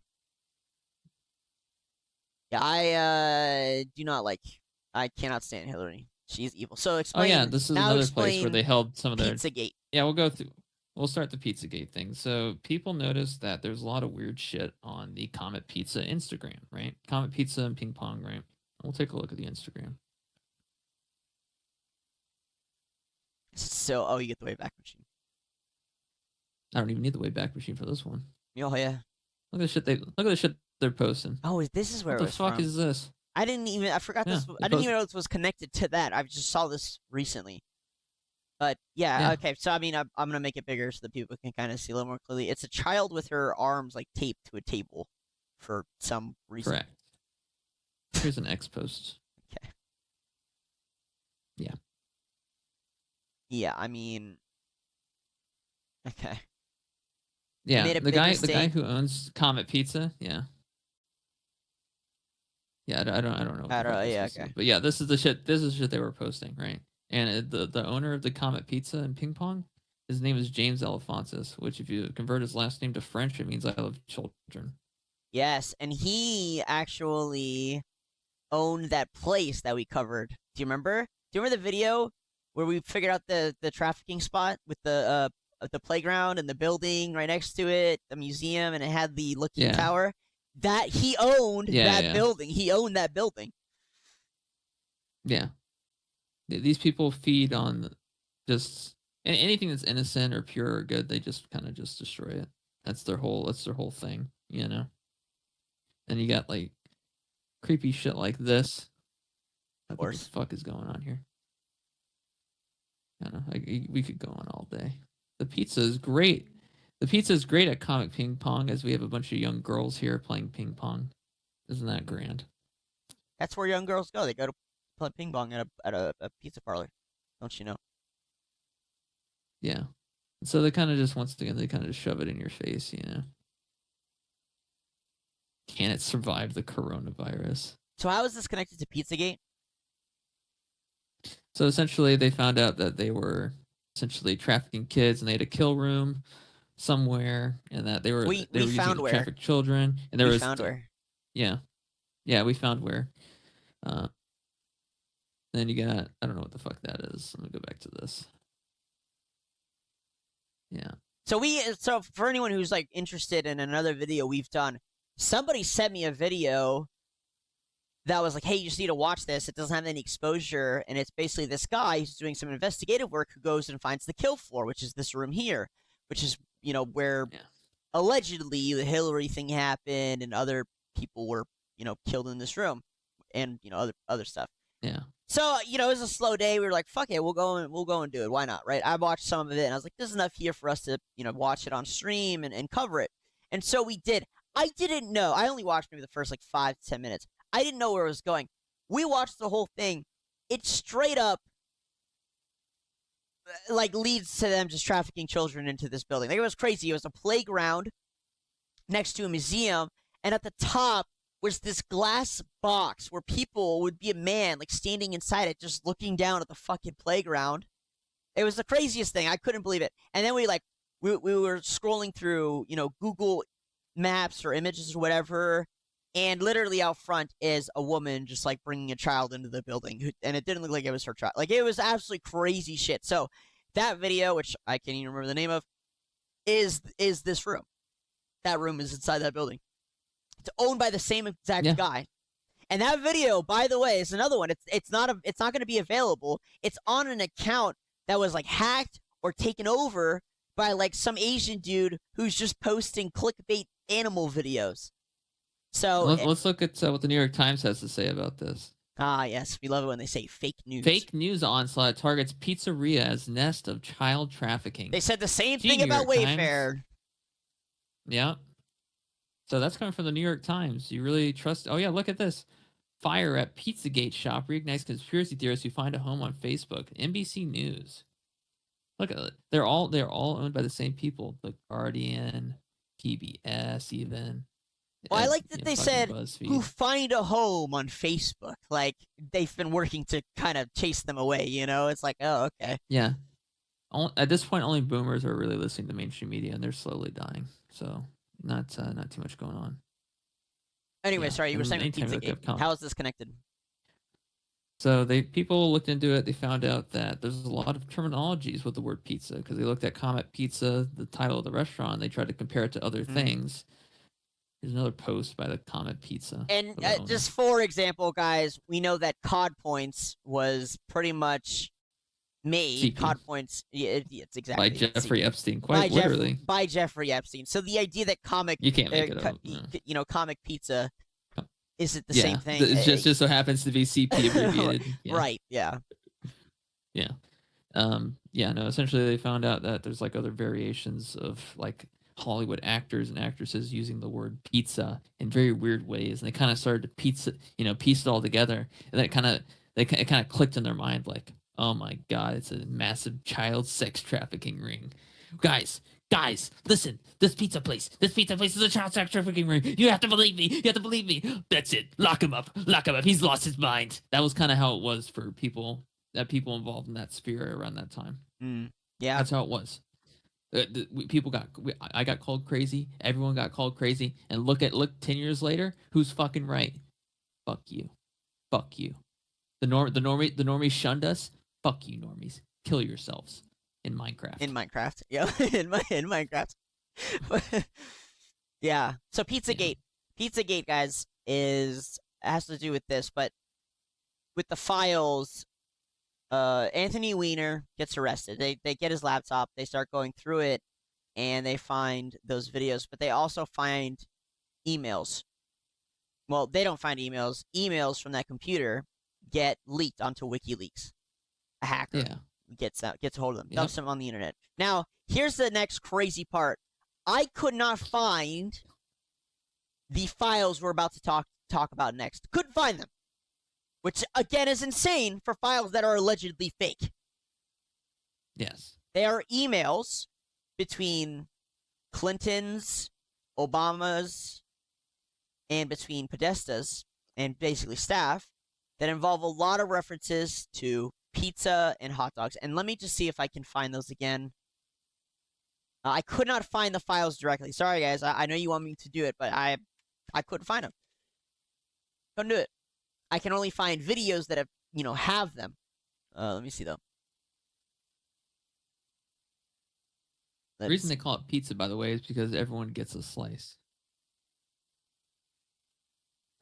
Yeah, I do not like. I cannot stand Hillary. She's evil. So Oh explain. yeah, this is now another place where explain they held some of their. Pizzagate. Yeah, we'll start the Pizzagate thing. So people noticed that there's a lot of weird shit on the Comet Pizza Instagram, right? Comet Pizza and Ping Pong, right? We'll take a look at the Instagram. So, oh, you get the Wayback Machine. I don't even need the Wayback Machine for this one. Oh yeah. Look at the shit they're posting. Oh, this is where What it the was fuck from. is this? I didn't even. I forgot Yeah, this. they I didn't post- even know this was connected to that. I just saw this recently. But yeah, Yeah. okay. So I mean, I'm gonna make it bigger so that people can kind of see a little more clearly. It's a child with her arms like taped to a table, for some reason. Correct. Here's an X post. Okay. Yeah. Yeah, I mean. Okay. Yeah, made a the big guy mistake. who owns Comet Pizza, yeah. Yeah, I don't know. What the I don't- fuck this yeah, is. okay. But yeah, this is the shit. This is shit they were posting, right? And the owner of the Comet Pizza and Ping Pong, his name is James Elefantis, which if you convert his last name to French, it means I love children. Yes, and he actually owned that place that we covered. Do you remember? Do you remember the video where we figured out the trafficking spot with the playground and the building right next to it, the museum, and it had the looking Yeah. tower? That he owned Yeah, that yeah. building. He owned that building. Yeah. These people feed on just anything that's innocent or pure or good. They just kind of just destroy it. That's their whole thing, you know. And you got like creepy shit like this. Of What the course. fuck is going on here? I don't know. We could go on all day. The pizza is great. The pizza is great at Comic Ping Pong, as we have a bunch of young girls here playing ping pong. Isn't that grand? That's where young girls go. They go to play ping pong at a pizza parlor. Don't you know? Yeah. So they kind of just once again they kind of just shove it in your face, you know. Can it survive the coronavirus? So how is this connected to Pizzagate? So essentially, they found out that they were essentially trafficking kids, and they had a kill room somewhere, and that they were We using it found to where. traffic children. And there We was found where. yeah, we found where. Then you got I don't know what the fuck that is. Let me go back to this. Yeah. So for anyone who's like interested in another video we've done, somebody sent me a video that was like, hey, you just need to watch this. It doesn't have any exposure, and it's basically this guy who's doing some investigative work who goes and finds the kill floor, which is this room here, which is, you know, where Yeah. allegedly the Hillary thing happened and other people were, you know, killed in this room, and you know other stuff. Yeah. So, you know, it was a slow day. We were like, fuck it, we'll go and do it. Why not, right? I watched some of it, and I was like, there's enough here for us to, you know, watch it on stream and cover it. And so we did. I didn't know. I only watched maybe the first, like, 5 to 10 minutes. I didn't know where it was going. We watched the whole thing. It straight up, like, leads to them just trafficking children into this building. Like, it was crazy. It was a playground next to a museum, and at the top was this glass box where people would be a man like standing inside it just looking down at the fucking playground. It was the craziest thing. I couldn't believe it. And then we were scrolling through, you know, Google Maps or images or whatever, and literally out front is a woman just like bringing a child into the building, and it didn't look like it was her child. Like, it was absolutely crazy shit. So that video, which I can't even remember the name of, is this room. That room is inside that building. It's owned by the same exact guy. And that video, by the way, is another one. It's not going to be available. It's on an account that was like hacked or taken over by like some Asian dude who's just posting clickbait animal videos. So Let's look at what the New York Times has to say about this. Yes, we love it when they say fake news. Fake news onslaught targets pizzeria as nest of child trafficking. They said the same Gee, thing New about York Times. Wayfair. Yeah. So that's coming from the New York Times. You really trust? Oh yeah, look at this. Fire at Pizzagate shop reignites conspiracy theorists who find a home on Facebook. NBC News. Look at it. They're all owned by the same people. The Guardian, PBS, even. Well, I like that they said BuzzFeed. who find a home on Facebook. Like they've been working to kind of chase them away. You know, it's like, oh, okay. Yeah. At this point, only boomers are really listening to mainstream media, and they're slowly dying. So not too much going on. Anyway, Yeah, sorry, you were and saying anytime you look Pizzagate. up How is this connected? So people looked into it. They found out that there's a lot of terminologies with the word pizza because they looked at Comet Pizza, the title of the restaurant. And they tried to compare it to other things. Here's another post by the Comet Pizza. And just for example, guys, we know that Cod Points was pretty much made. CP. Cod Points, yeah, it's exactly By Jeffrey CP. Epstein, quite literally. By Jeffrey Epstein. So the idea that You can't make it up. you know, Comic Pizza isn't the Yeah, same thing. It just so happens to be CP abbreviated. Yeah. Right, yeah. Yeah. Yeah, no, essentially they found out that there's like other variations of like Hollywood actors and actresses using the word pizza in very weird ways. And they kind of started to piece it all together. And then it kind of clicked in their mind like, oh my God, it's a massive child sex trafficking ring. Guys, listen, this pizza place is a child sex trafficking ring. You have to believe me. That's it. Lock him up. He's lost his mind. That was kind of how it was for people involved in that sphere around that time. Yeah. That's how it was. I got called crazy. Everyone got called crazy. And look 10 years later, who's fucking right? Fuck you. The normies shunned us. Fuck you, normies. Kill yourselves. In Minecraft. Yeah. in Minecraft. Yeah. So Pizzagate. Yeah. Pizzagate, guys, has to do with this, but with the files, Anthony Weiner gets arrested. They get his laptop, they start going through it, and they find those videos, but they also find emails. Well, they don't find emails. Emails from that computer get leaked onto WikiLeaks. A hacker gets a hold of them, dumps them on the internet. Now, here's the next crazy part. I could not find the files we're about to talk about next. Couldn't find them. Which, again, is insane for files that are allegedly fake. Yes. They are emails between Clinton's, Obama's, and between Podesta's, and basically staff, that involve a lot of references to pizza and hot dogs. And let me just see if I can find those again. I could not find the files directly. Sorry, guys. I know you want me to do it, but I couldn't find them. Couldn't do it. I can only find videos that have them. Let me see though. The reason they call it pizza, by the way, is because everyone gets a slice.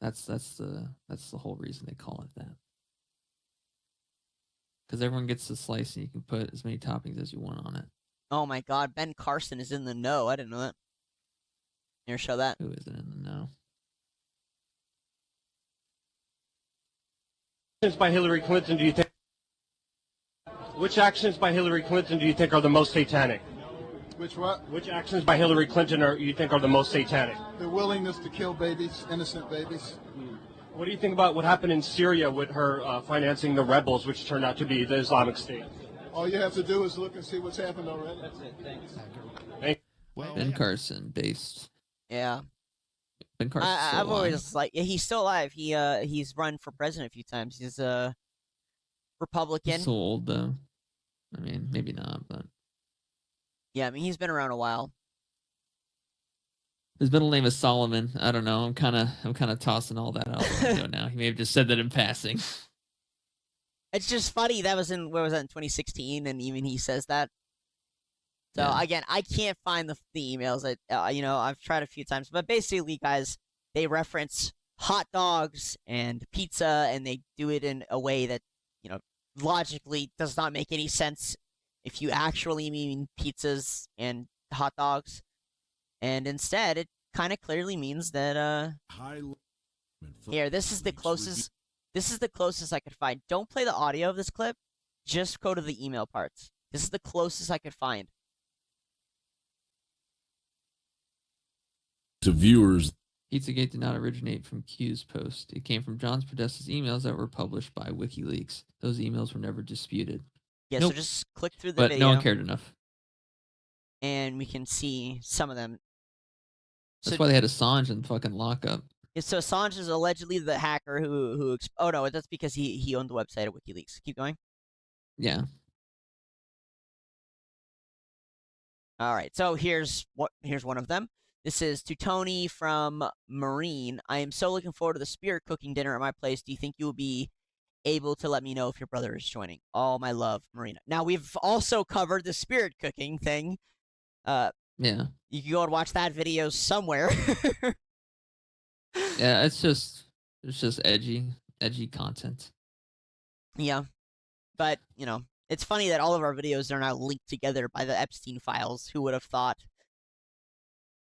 That's the whole reason they call it that. Because everyone gets a slice and you can put as many toppings as you want on it. Oh my God, Ben Carson is in the know. I didn't know that. Here, show that. Who isn't in the know? By Hillary Clinton, do you think? Which actions by Hillary Clinton do you think are the most satanic? Which what? Which actions by Hillary Clinton you think are the most satanic? The willingness to kill babies, innocent babies. What do you think about what happened in Syria with her financing the rebels, which turned out to be the Islamic State? All you have to do is look and see what's happened already. That's it. Thanks. Ben Carson, based. Yeah. Ben Carson. I've always he's still alive. He's run for president a few times. He's a Republican. He's so old though. I mean, maybe not, but yeah, I mean he's been around a while. His middle name is Solomon. I don't know. I'm kind of tossing all that out the window now. He may have just said that in passing. It's just funny. That was in 2016, and even he says that. So again, I can't find the emails. I've tried a few times, but basically, guys, they reference hot dogs and pizza, and they do it in a way that logically does not make any sense if you actually mean pizzas and hot dogs. And instead, it kind of clearly means that here, this is the closest. This is the closest I could find. Don't play the audio of this clip. Just go to the email parts. This is the closest I could find. to viewers. Pizzagate did not originate from Q's post. It came from John Podesta's emails that were published by WikiLeaks. Those emails were never disputed. Yeah, Nope. so just click through the But video. no one cared enough. And we can see some of them. That's why they had Assange in fucking lockup. Yeah, so Assange is allegedly the hacker who oh no, that's because he owned the website of WikiLeaks. Keep going. Yeah. All right, so here's one of them. This is to Tony from Marine. I am so looking forward to the spirit cooking dinner at my place. Do you think you will be able to let me know if your brother is joining? All my love, Marina. Now, we've also covered the spirit cooking thing. Yeah. You can go and watch that video somewhere. Yeah, it's just edgy content. Yeah, but, it's funny that all of our videos are now linked together by the Epstein files. Who would have thought?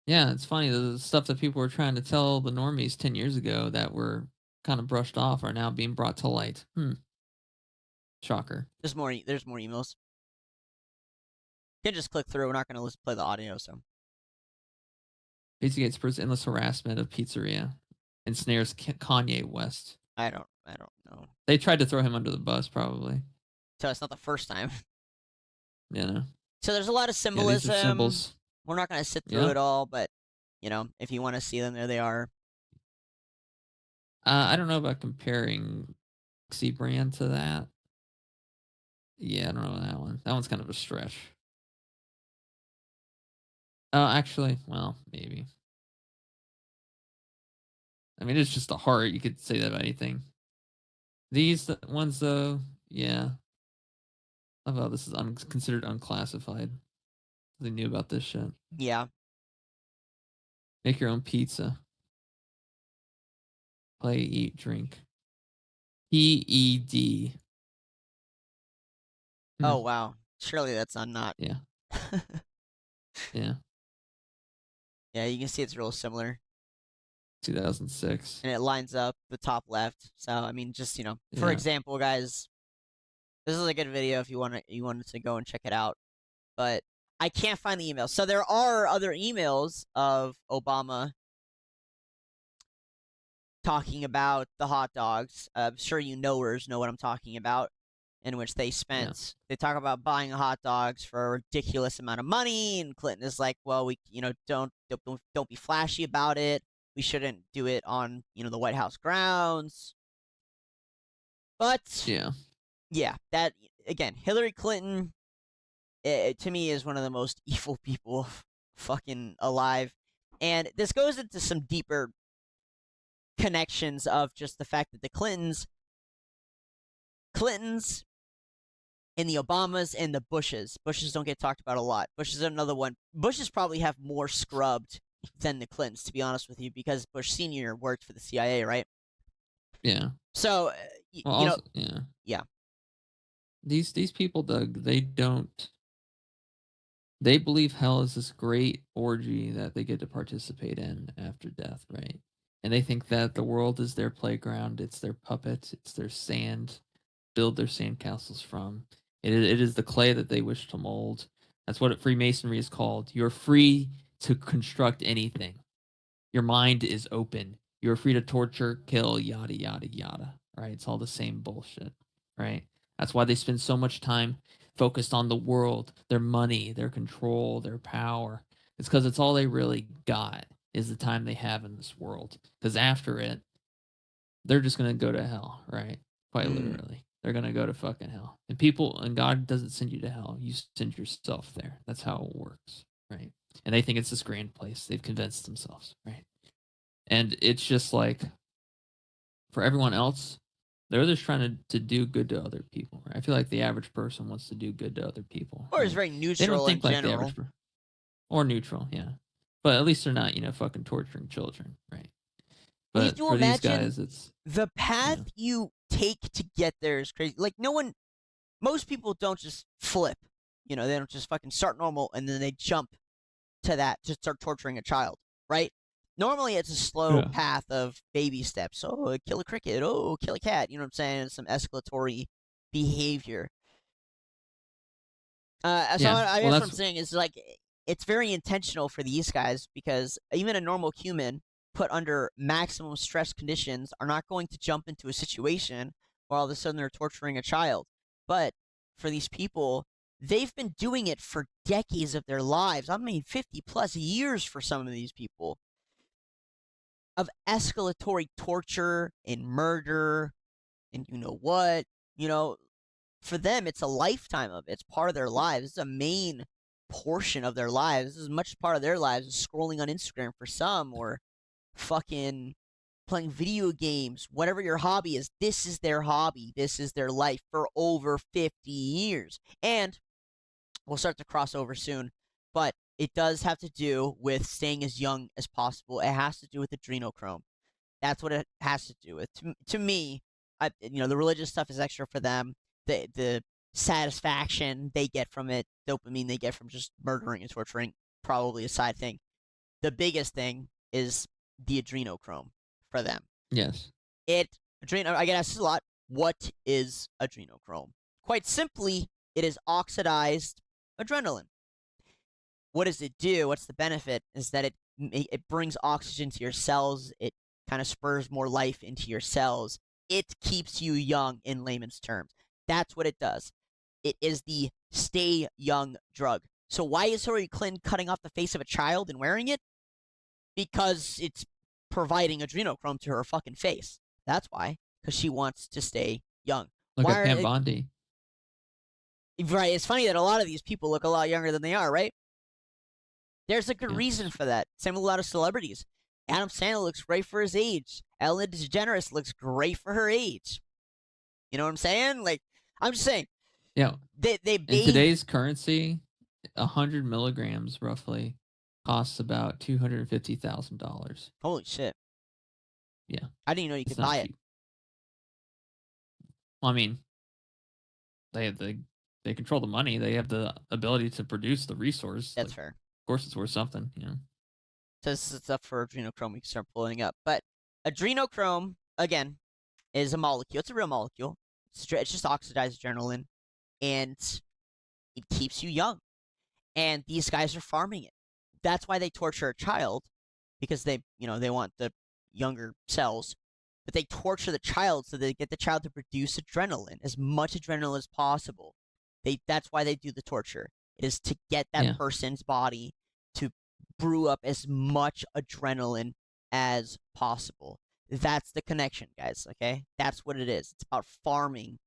Yeah, it's funny. The stuff that people were trying to tell the normies 10 years ago that were kind of brushed off are now being brought to light. Shocker. There's more emails. You can just click through. We're not going to play the audio, so. Pizzagate spurs endless harassment of pizzeria. Ensnares Kanye West. I don't know. They tried to throw him under the bus, probably. So it's not the first time. Yeah. So there's a lot of Yeah, symbolism. these are symbols. We're not going to sit through it all, but, if you want to see them, there they are. I don't know about comparing X brand to that. Yeah, I don't know that one. That one's kind of a stretch. Actually, well, maybe. I mean, it's just a heart. You could say that about anything. These ones, though, yeah. How about this is considered unclassified? They knew about this shit. Yeah. Make your own pizza. Play, eat, drink. PED. Oh, wow. Surely that's not. Yeah. Yeah. Yeah, you can see it's real similar. 2006. And it lines up the top left. So, I mean, just, for Yeah. example, guys, this is a good video if you wanted to go and check it out. But I can't find the email. So there are other emails of Obama talking about the hot dogs. I'm sure you knowers know what I'm talking about. In which they they talk about buying hot dogs for a ridiculous amount of money, and Clinton is like, "Well, we, don't be flashy about it. We shouldn't do it on, the White House grounds." But yeah, that again, Hillary Clinton, to me, is one of the most evil people fucking alive, and this goes into some deeper connections of just the fact that the Clintons and the Obamas and the Bushes. Bushes don't get talked about a lot. Bush is another one. Bushes probably have more scrubbed than the Clintons, to be honest with you, because Bush Sr. worked for the CIA, right? Yeah. So, yeah. These people, Doug, they believe hell is this great orgy that they get to participate in after death, right? And they think that the world is their playground, it's their puppet, it's their sand, build their sandcastles from. It is the clay that they wish to mold. That's what Freemasonry is called. You're free to construct anything. Your mind is open. You're free to torture, kill, yada, yada, yada. Right? It's all the same bullshit. Right? That's why they spend so much time focused on the world, their money, their control, their power. It's because it's all they really got is the time they have in this world. Because after it, they're just going to go to hell. Right? Quite literally. They're going to go to fucking hell. And God doesn't send you to hell. You send yourself there. That's how it works, right? And they think it's this grand place. They've convinced themselves, right? And it's just like, for everyone else, they're just trying to do good to other people, right? I feel like the average person wants to do good to other people. Or is very neutral they don't think in like general. The average or neutral, yeah. But at least they're not, fucking torturing children, right? But you for these imagine guys, it's... the path you take to get there is crazy. Like, most people don't just flip. They don't just fucking start normal and then they jump to that to start torturing a child, right? Normally it's a slow path of baby steps. Oh, kill a cricket. Oh, kill a cat. You know what I'm saying? And some escalatory behavior. I guess what I'm saying is, like, it's very intentional for these guys because even a normal human put under maximum stress conditions are not going to jump into a situation where all of a sudden they're torturing a child. But for these people, they've been doing it for decades of their lives. I mean, 50 plus years for some of these people of escalatory torture and murder and you know what, for them, it's a lifetime of it. It's part of their lives. It's a main portion of their lives. This is much part of their lives is scrolling on Instagram for some or fucking playing video games, whatever your hobby is. This is their hobby. This is their life for over 50 years. And we'll start to cross over soon, but it does have to do with staying as young as possible. It has to do with adrenochrome. That's what it has to do with. To me, the religious stuff is extra for them. The satisfaction they get from it, dopamine they get from just murdering and torturing, probably a side thing. The biggest thing is the adrenochrome for them. Yes. I get asked a lot, what is adrenochrome? Quite simply, it is oxidized adrenaline. What does it do? What's the benefit? Is that it brings oxygen to your cells. It kind of spurs more life into your cells. It keeps you young in layman's terms. That's what it does. It is the stay young drug. So why is Hillary Clinton cutting off the face of a child and wearing it? Because it's providing adrenochrome to her fucking face. That's why. Because she wants to stay young. Look at Pam Bondi. Right. It's funny that a lot of these people look a lot younger than they are, right? There's a good reason for that. Same with a lot of celebrities. Adam Sandler looks great for his age. Ellen DeGeneres looks great for her age. You know what I'm saying? Like, I'm just saying. Yeah. In today's currency, 100 milligrams roughly costs about $250,000. Holy shit. Yeah. I didn't even know you could buy it. Well, I mean, they control the money. They have the ability to produce the resource. That's fair. Of course, it's worth something, So this is stuff for adrenochrome we can start pulling up. But adrenochrome, again, is a molecule. It's a real molecule. It's just oxidized adrenaline, and it keeps you young. And these guys are farming it. That's why they torture a child, because they want the younger cells. But they torture the child so they get the child to produce adrenaline, as much adrenaline as possible. That's why they do the torture. It is to get that person's body to brew up as much adrenaline as possible. That's the connection, guys, okay? That's what it is. It's about farming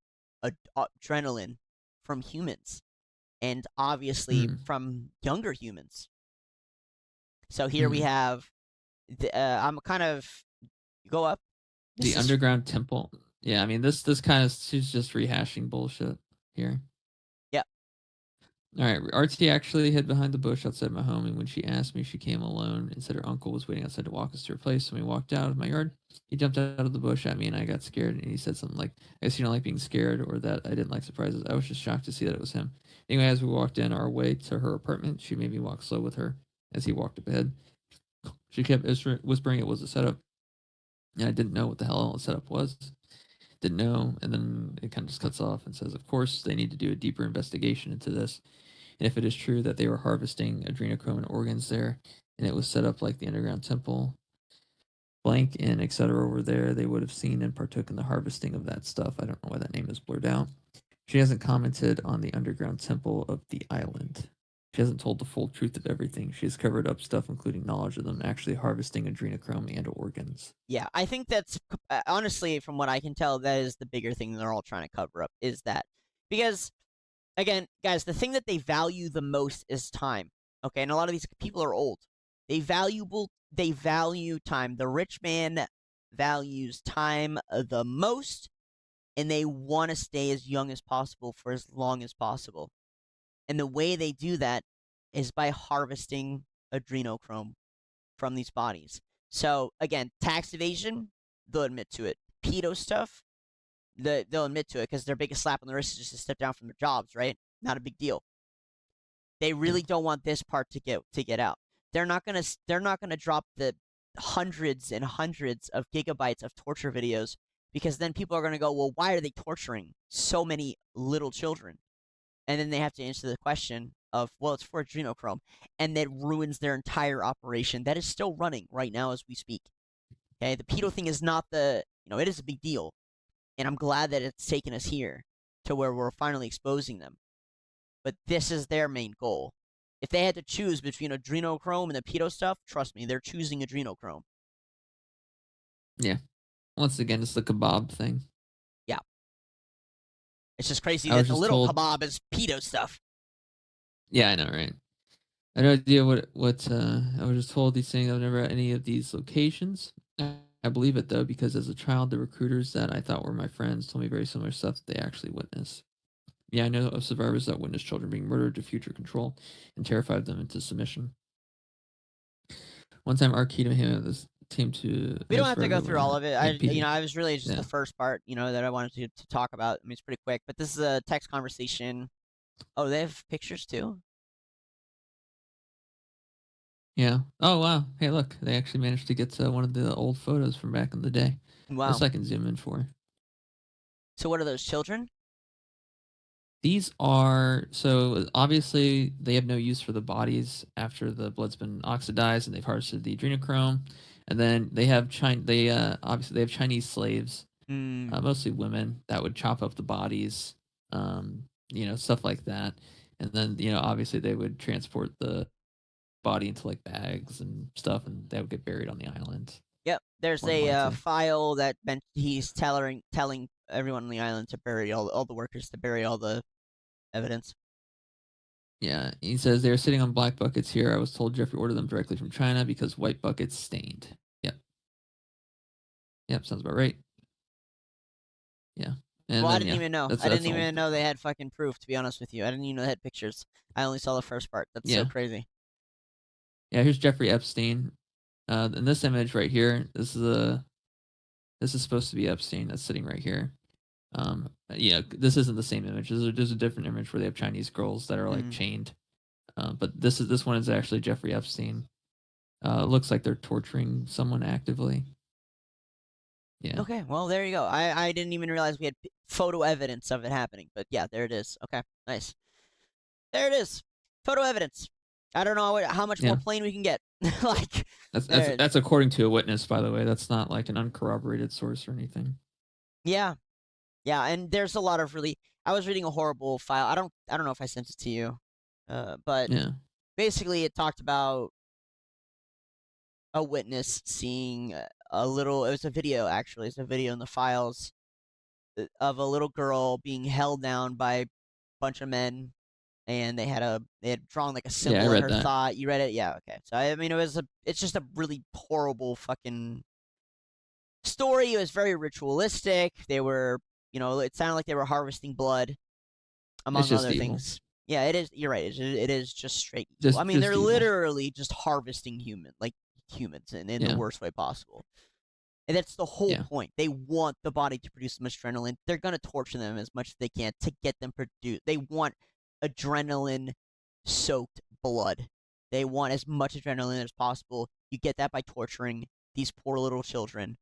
adrenaline from humans, and obviously from younger humans. So here we have, I'm kind of, go up. The underground temple. Yeah, I mean, this kind of, she's just rehashing bullshit here. Yep. All right, RT actually hid behind the bush outside my home, and when she asked me, she came alone and said her uncle was waiting outside to walk us to her place. When we walked out of my yard, he jumped out of the bush at me, and I got scared, and he said something like, I guess you don't like being scared, or that I didn't like surprises. I was just shocked to see that it was him. Anyway, as we walked in our way to her apartment, she made me walk slow with her as he walked up ahead. She kept whispering it was a setup, and I didn't know what the hell a setup was. Didn't know, and then it kind of just cuts off and says, of course, they need to do a deeper investigation into this. And if it is true that they were harvesting adrenochrome and organs there, and it was set up like the underground temple, blank and etc. over there, they would have seen and partook in the harvesting of that stuff. I don't know why that name is blurred out. She hasn't commented on the underground temple of the island. She hasn't told the full truth of everything. She has covered up stuff, including knowledge of them actually harvesting adrenochrome and organs. Yeah, I think that's, honestly, from what I can tell, that is the bigger thing they're all trying to cover up, is that. Because, again, guys, the thing that they value the most is time. Okay, and a lot of these people are old. They value time. The rich man values time the most, and they want to stay as young as possible for as long as possible. And the way they do that is by harvesting adrenochrome from these bodies. So, again, tax evasion, they'll admit to it. Pedo stuff, they'll admit to it because their biggest slap on the wrist is just to step down from their jobs, right? Not a big deal. They really don't want this part to get out. They're not gonna drop the hundreds and hundreds of gigabytes of torture videos, because then people are gonna go, well, why are they torturing so many little children? And then they have to answer the question, of, well, it's for adrenochrome, and that ruins their entire operation that is still running right now as we speak. Okay, the pedo thing is not it is a big deal, and I'm glad that it's taken us here to where we're finally exposing them. But this is their main goal. If they had to choose between adrenochrome and the pedo stuff, trust me, they're choosing adrenochrome. Yeah. Once again, it's the kebab thing. Yeah. It's just crazy that the little kebab is pedo stuff. Yeah, I know, right? I had no idea what I was just told these things. I've never at any of these locations. I believe it though, because as a child, the recruiters that I thought were my friends told me very similar stuff that they actually witnessed. Yeah, I know of survivors that witnessed children being murdered to future control and terrified them into submission. One time, our key to him this team to. We don't have to go through all of it. I was really just the first part, that I wanted to talk about. I mean, it's pretty quick, but this is a text conversation. Oh, they have pictures too? Yeah. Oh, wow. Hey, look, they actually managed to get one of the old photos from back in the day. Wow. This I can zoom in for. So what are those, children? These are, so obviously they have no use for the bodies after the blood's been oxidized and they've harvested the adrenochrome. And then they have obviously they have Chinese slaves, mostly women, that would chop up the bodies, stuff like that. And then, obviously they would transport the body into like bags and stuff, and they would get buried on the island. Yep, there's a file that he's telling everyone on the island to bury all the workers, to bury all the evidence. Yeah, he says they're sitting on black buckets here. I was told Jeffrey ordered them directly from China because white buckets stained. Yep, sounds about right. Yeah. And well, I didn't even know. I didn't even know they had fucking proof, to be honest with you. I didn't even know they had pictures. I only saw the first part. That's so crazy. Yeah, here's Jeffrey Epstein. In this image right here, this is supposed to be Epstein that's sitting right here. This isn't the same image. There's a different image where they have Chinese girls that are like chained. But this one is actually Jeffrey Epstein. It looks like they're torturing someone actively. Yeah. Okay, well, there you go. I didn't even realize we had photo evidence of it happening. But yeah, there it is. Okay, nice. There it is. Photo evidence. I don't know how much more plain we can get. Like that's according to a witness, by the way. That's not like an uncorroborated source or anything. Yeah, and there's a lot of I was reading a horrible file. I don't know if I sent it to you, but basically it talked about a witness seeing a little. It was a video actually. It's a video in the files of a little girl being held down by a bunch of men. And they had drawn like a symbol in her thigh. You read it? Yeah, okay. So I mean, it's just a really horrible fucking story. It was very ritualistic. They were, it sounded like they were harvesting blood, among other things. Yeah, it is. You're right. It is just straight evil. I mean, they're literally just harvesting humans in the worst way possible. And that's the whole point. They want the body to produce as much adrenaline. They're gonna torture them as much as they can to get them produced. They want adrenaline-soaked blood. They want as much adrenaline as possible. You get that by torturing these poor little children.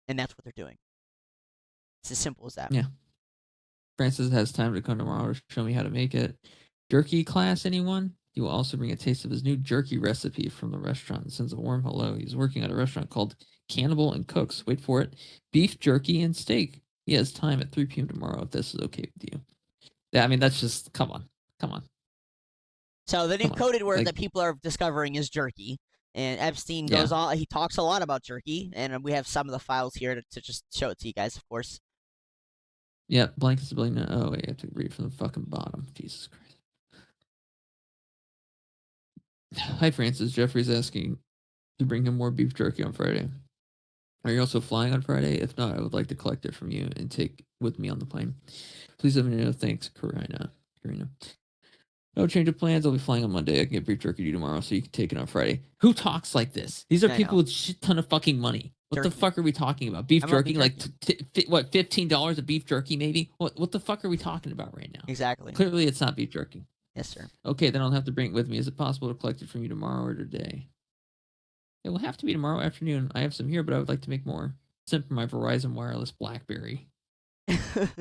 And that's what they're doing. It's as simple as that. Yeah. Francis has time to come tomorrow to show me how to make it. Jerky class, anyone? He will also bring a taste of his new jerky recipe from the restaurant and sends a warm hello. He's working at a restaurant called Cannibal and Cooks. Wait for it. Beef jerky and steak. He has time at 3 p.m. tomorrow if this is okay with you. Yeah, I mean, that's just, come on. So the new coded word that people are discovering is jerky. And Epstein goes on, he talks a lot about jerky, and we have some of the files here to just show it to you guys, of course. Yeah, blankets, oh, wait, I have to read from the fucking bottom. Jesus Christ. Hi, Francis. Jeffrey's asking to bring him more beef jerky on Friday. Are you also flying on Friday? If not, I would like to collect it from you and take with me on the plane. Please let me know. Thanks, Karina. No change of plans. I'll be flying on Monday. I can get beef jerky to you tomorrow, so you can take it on Friday. Who talks like this? These are people with shit ton of fucking money. What the fuck are we talking about? Beef jerky? Like, what, $15 of beef jerky, maybe? What the fuck are we talking about right now? Exactly. Clearly, it's not beef jerky. Yes, sir. Okay, then I'll have to bring it with me. Is it possible to collect it from you tomorrow or today? It will have to be tomorrow afternoon. I have some here, but I would like to make more. Sent from my Verizon Wireless BlackBerry.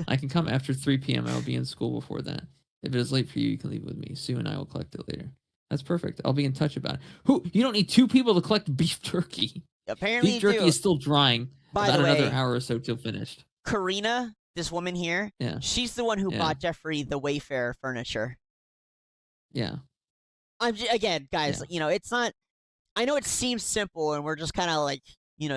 I can come after 3 p.m. I will be in school before that. If it is late for you, you can leave it with me. Sue and I will collect it later. That's perfect. I'll be in touch about it. Who? You don't need 2 people to collect beef jerky. Apparently, Beef jerky is still drying. By about the way, another hour or so till finished. Karina, this woman here, she's the one who bought Jeffrey the Wayfair furniture. Yeah. Again, guys, it's not. I know it seems simple, and we're just kind of like,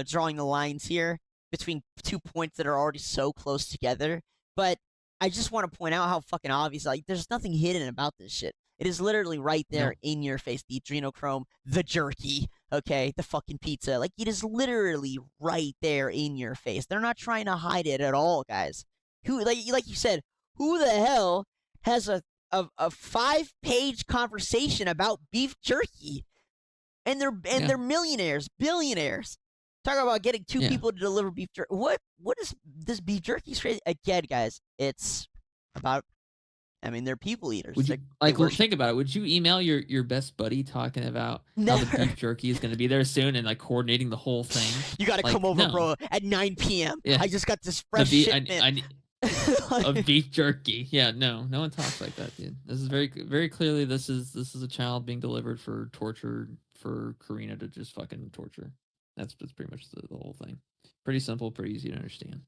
drawing the lines here between 2 points that are already so close together. But I just want to point out how fucking obvious. Like, there's nothing hidden about this shit. It is literally right there in your face. The adrenochrome, the jerky, okay, the fucking pizza. Like, it is literally right there in your face. They're not trying to hide it at all, guys. Who, like you said, who the hell has a 5-page conversation about beef jerky? And they're millionaires, billionaires. Talk about getting 2 people to deliver beef jerky. What is this beef jerky? Again, guys, it's about. I mean, they're people eaters. Would you, think about it. Would you email your best buddy talking about how the beef jerky is going to be there soon and coordinating the whole thing? You got to come over, bro, at 9 p.m. Yeah. I just got this fresh shipment. Of beef jerky. Yeah, no one talks like that, dude. This is very, very clearly this is a child being delivered for torture, for Karina to just fucking torture. That's pretty much the whole thing. Pretty simple, pretty easy to understand.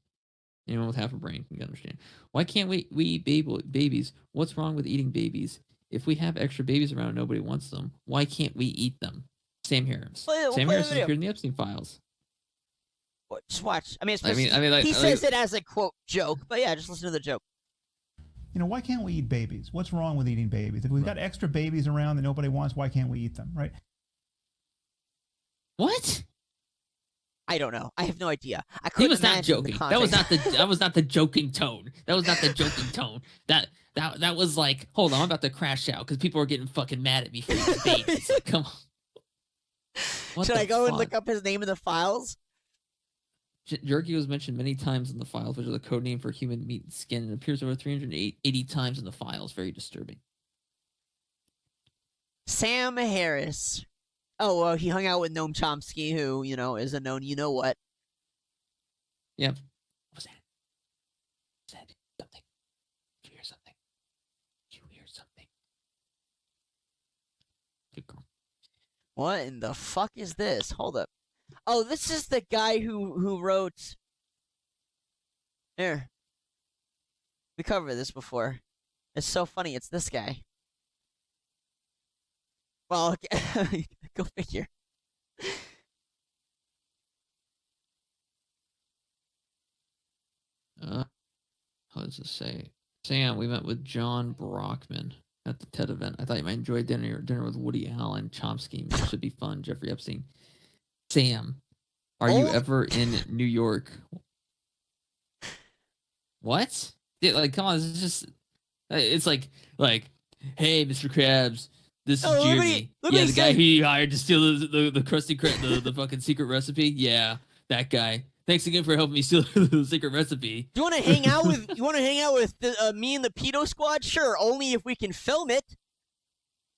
Anyone with half a brain can understand. Why can't we eat babies? What's wrong with eating babies? If we have extra babies around and nobody wants them, why can't we eat them? Sam Harris. Sam Harris appeared in the Epstein files. Just watch. I mean, he says it as a quote joke, but yeah, just listen to the joke. Why can't we eat babies? What's wrong with eating babies? If we've got extra babies around that nobody wants, why can't we eat them? Right? What? I don't know. I have no idea. He was not joking. That was not the joking tone. That was not the joking tone. That was like, hold on, I'm about to crash out because people are getting fucking mad at me for eating babies. Come on. Should I go and look up his name in the files? Jerky was mentioned many times in the files, which is the code name for human meat and skin, and appears over 380 times in the files. Very disturbing. Sam Harris. Oh, well, he hung out with Noam Chomsky, who, is a known you-know-what. Yep. What was that? Said something. Did you hear something? Did you hear something? Good girl. What in the fuck is this? Hold up. Oh, this is the guy who wrote... Here. We covered this before. It's so funny. It's this guy. Well, go figure. How does it say? Sam, we met with John Brockman at the TED event. I thought you might enjoy dinner with Woody Allen, Chomsky. It should be fun. Jeffrey Epstein. Sam, are you ever in New York? What? Yeah, come on. It's like, hey, Mr. Krabs. This is Jeremy. The guy who you hired to steal the Krusty Krab, the fucking secret recipe. Yeah, that guy. Thanks again for helping me steal the secret recipe. You want to hang out with? Me and the Pedo Squad? Sure, only if we can film it.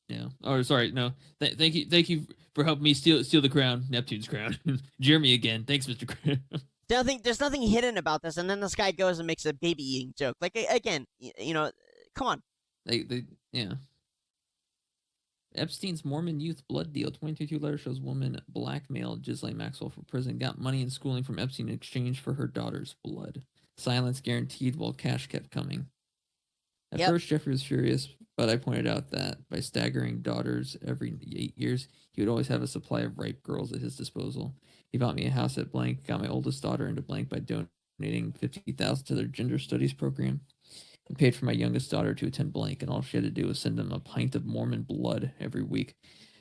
Yeah. Oh, sorry. No. Thank you for helping me steal the crown, Neptune's crown. Jeremy again. Thanks, Mr. Krab. There's nothing hidden about this, and then this guy goes and makes a baby eating joke. Again, come on. Yeah. Epstein's Mormon youth blood deal. 2022 letter shows woman blackmailed Ghislaine Maxwell for prison, got money and schooling from Epstein in exchange for her daughter's blood. Silence guaranteed while cash kept coming. At first, Jeffrey was furious, but I pointed out that by staggering daughters every 8 years, he would always have a supply of ripe girls at his disposal. He bought me a house at blank, got my oldest daughter into blank by donating $50,000 to their gender studies program, and paid for my youngest daughter to attend blank, and all she had to do was send them a pint of Mormon blood every week.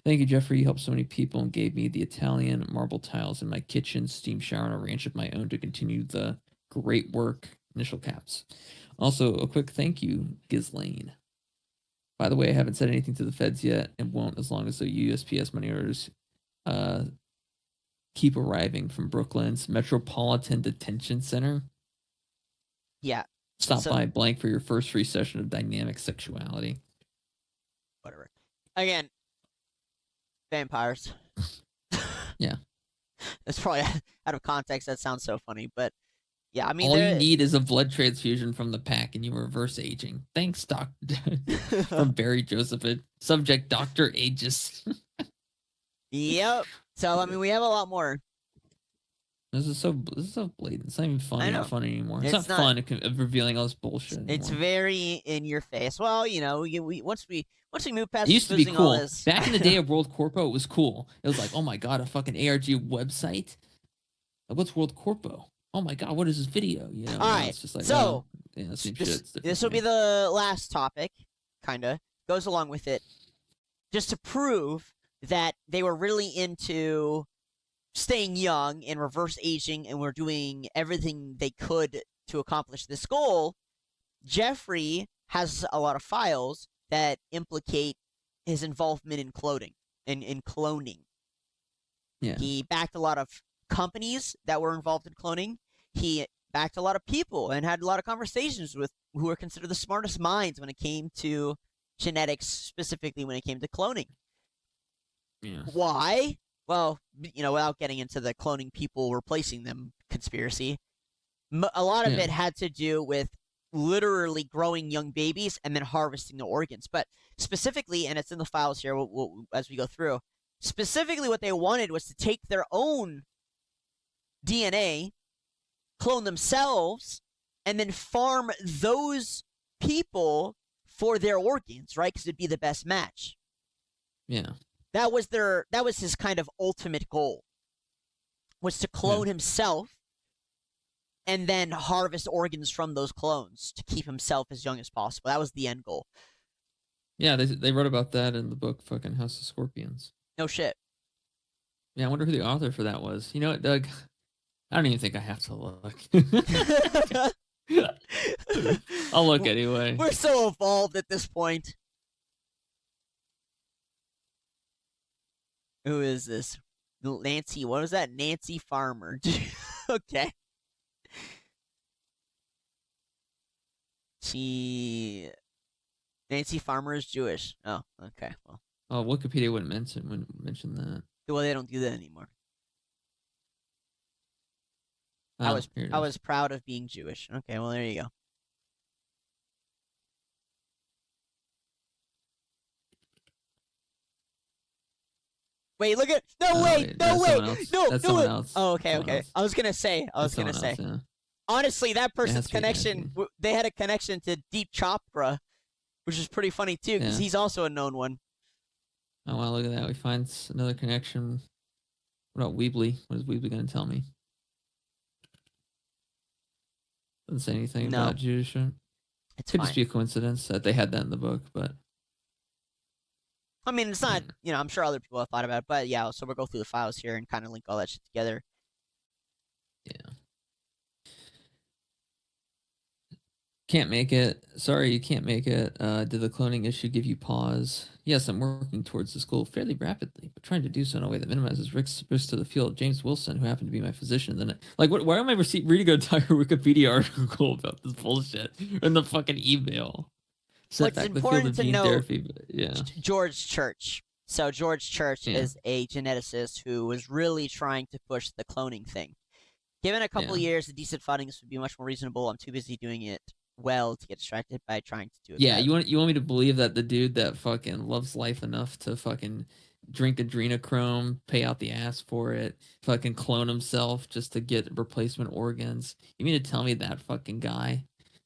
Thank you, Jeffrey. You helped so many people and gave me the Italian marble tiles in my kitchen, steam shower, and a ranch of my own to continue the great work. Initial caps. Also, a quick thank you, Ghislaine. By the way, I haven't said anything to the feds yet and won't as long as the USPS money orders keep arriving from Brooklyn's Metropolitan Detention Center. Yeah. Stop by blank for your first free session of dynamic sexuality. Whatever. Again, vampires. Yeah. That's probably out of context. That sounds so funny, but Yeah, I mean, all you need is a blood transfusion from the pack, and you reverse aging. Thanks, Doc. From Barry Joseph. Subject: Dr. Aegis. Yep. So I mean, we have a lot more. This is so blatant. It's not even funny. I know. Not funny anymore. It's not It's not- fun of revealing all this bullshit. It's anymore. very in your face. Well, you know, once we move past It used to be exposing all cool. this- Back in the day of World Corpo, it was cool. It was like, oh my god, a fucking ARG website. Like, what's World Corpo? Oh my god, what is this video? You know, All now right, it's just like, so, oh, yeah, same shit. It's different, This will be yeah. the last topic, kinda goes along with it, just to prove that they were really into staying young and reverse aging, and were doing everything they could to accomplish this goal. Jeffrey has a lot of files that implicate his involvement in cloning and in cloning. Yeah. He backed a lot of companies that were involved in cloning. He backed a lot of people and had a lot of conversations with who were considered the smartest minds when it came to genetics, specifically when it came to cloning. Yeah. Why? Well, you know, without getting into the cloning people replacing them conspiracy, a lot of Yeah. it had to do with literally growing young babies and then harvesting the organs. But specifically, and it's in the files here as we go through, specifically what they wanted was to take their own DNA, clone themselves, and then farm those people for their organs, right? Because it'd be the best match. Yeah. That was his kind of ultimate goal, was to clone himself and then harvest organs from those clones to keep himself as young as possible. That was the end goal. Yeah, they wrote about that in the book fucking House of Scorpions. No shit. Yeah, I wonder who the author for that was. You know what, Doug? I don't even think I have to look. I'll look anyway. We're so evolved at this point. Who is this? Nancy, what was that? Nancy Farmer. Okay. Nancy Farmer is Jewish. Oh, okay. Well, Oh, Wikipedia wouldn't mention that. well, they don't do that anymore. Oh, here it I is. was proud of being Jewish. Okay, well, there you go. Wait, look at no wait, no that's wait, someone else. no, That's no. someone Wait. else. Oh, okay, Someone okay. else. I was gonna say. Yeah. Honestly, that person's to be, it has to connection, they had a connection to Deep Chopra, which is pretty funny too, because Yeah. he's also a known one. Oh wow, look at that. We find another connection. What about Weebly? What is Weebly going to tell me? Doesn't say anything No. about Jewish. It's Could fine. just be a coincidence that they had that in the book, but I mean, it's not. You know, I'm sure other people have thought about it, but yeah. So we'll go through the files here and kind of link all that shit together. yeah. Can't make it. Sorry, you can't make it. Did the cloning issue give you pause? Yes, I'm working towards this goal fairly rapidly, but trying to do so in a way that minimizes risks to the field. James Wilson, who happened to be my physician, then like, why am I reading an entire Wikipedia article about this bullshit in the fucking email? Set What's back the field important of to gene note, therapy. But, yeah, George Church. So George Church Yeah. is a geneticist who was really trying to push the cloning thing. Given a couple Yeah. years of decent funding, this would be much more reasonable. I'm too busy doing it well to get distracted by trying to do it. yeah. bad. You want me to believe that the dude that fucking loves life enough to fucking drink adrenochrome, pay out the ass for it, fucking clone himself just to get replacement organs? You mean to tell me that fucking guy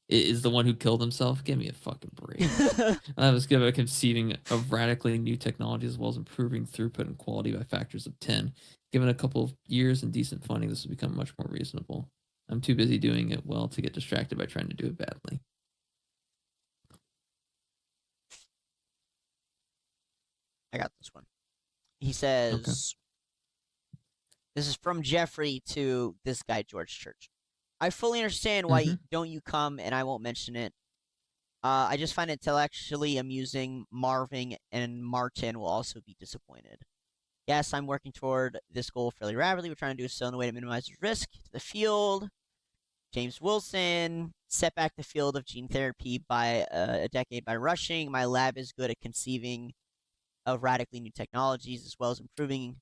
is the one who killed himself? Give me a fucking break. I was good at conceiving of radically new technology as well as improving throughput and quality by factors of 10. Given a couple of years and decent funding, this will become much more reasonable. I'm too busy doing it well to get distracted by trying to do it badly. I got this one. He says, this is from Jeffrey to this guy, George Church. I fully understand why don't you come, and I won't mention it. I just find it intellectually amusing. Marvin and Martin will also be disappointed. Yes, I'm working toward this goal fairly rapidly. We're trying to do so in a way to minimize risk to the field. James Wilson set back the field of gene therapy by a decade by rushing. My lab is good at conceiving of radically new technologies as well as improving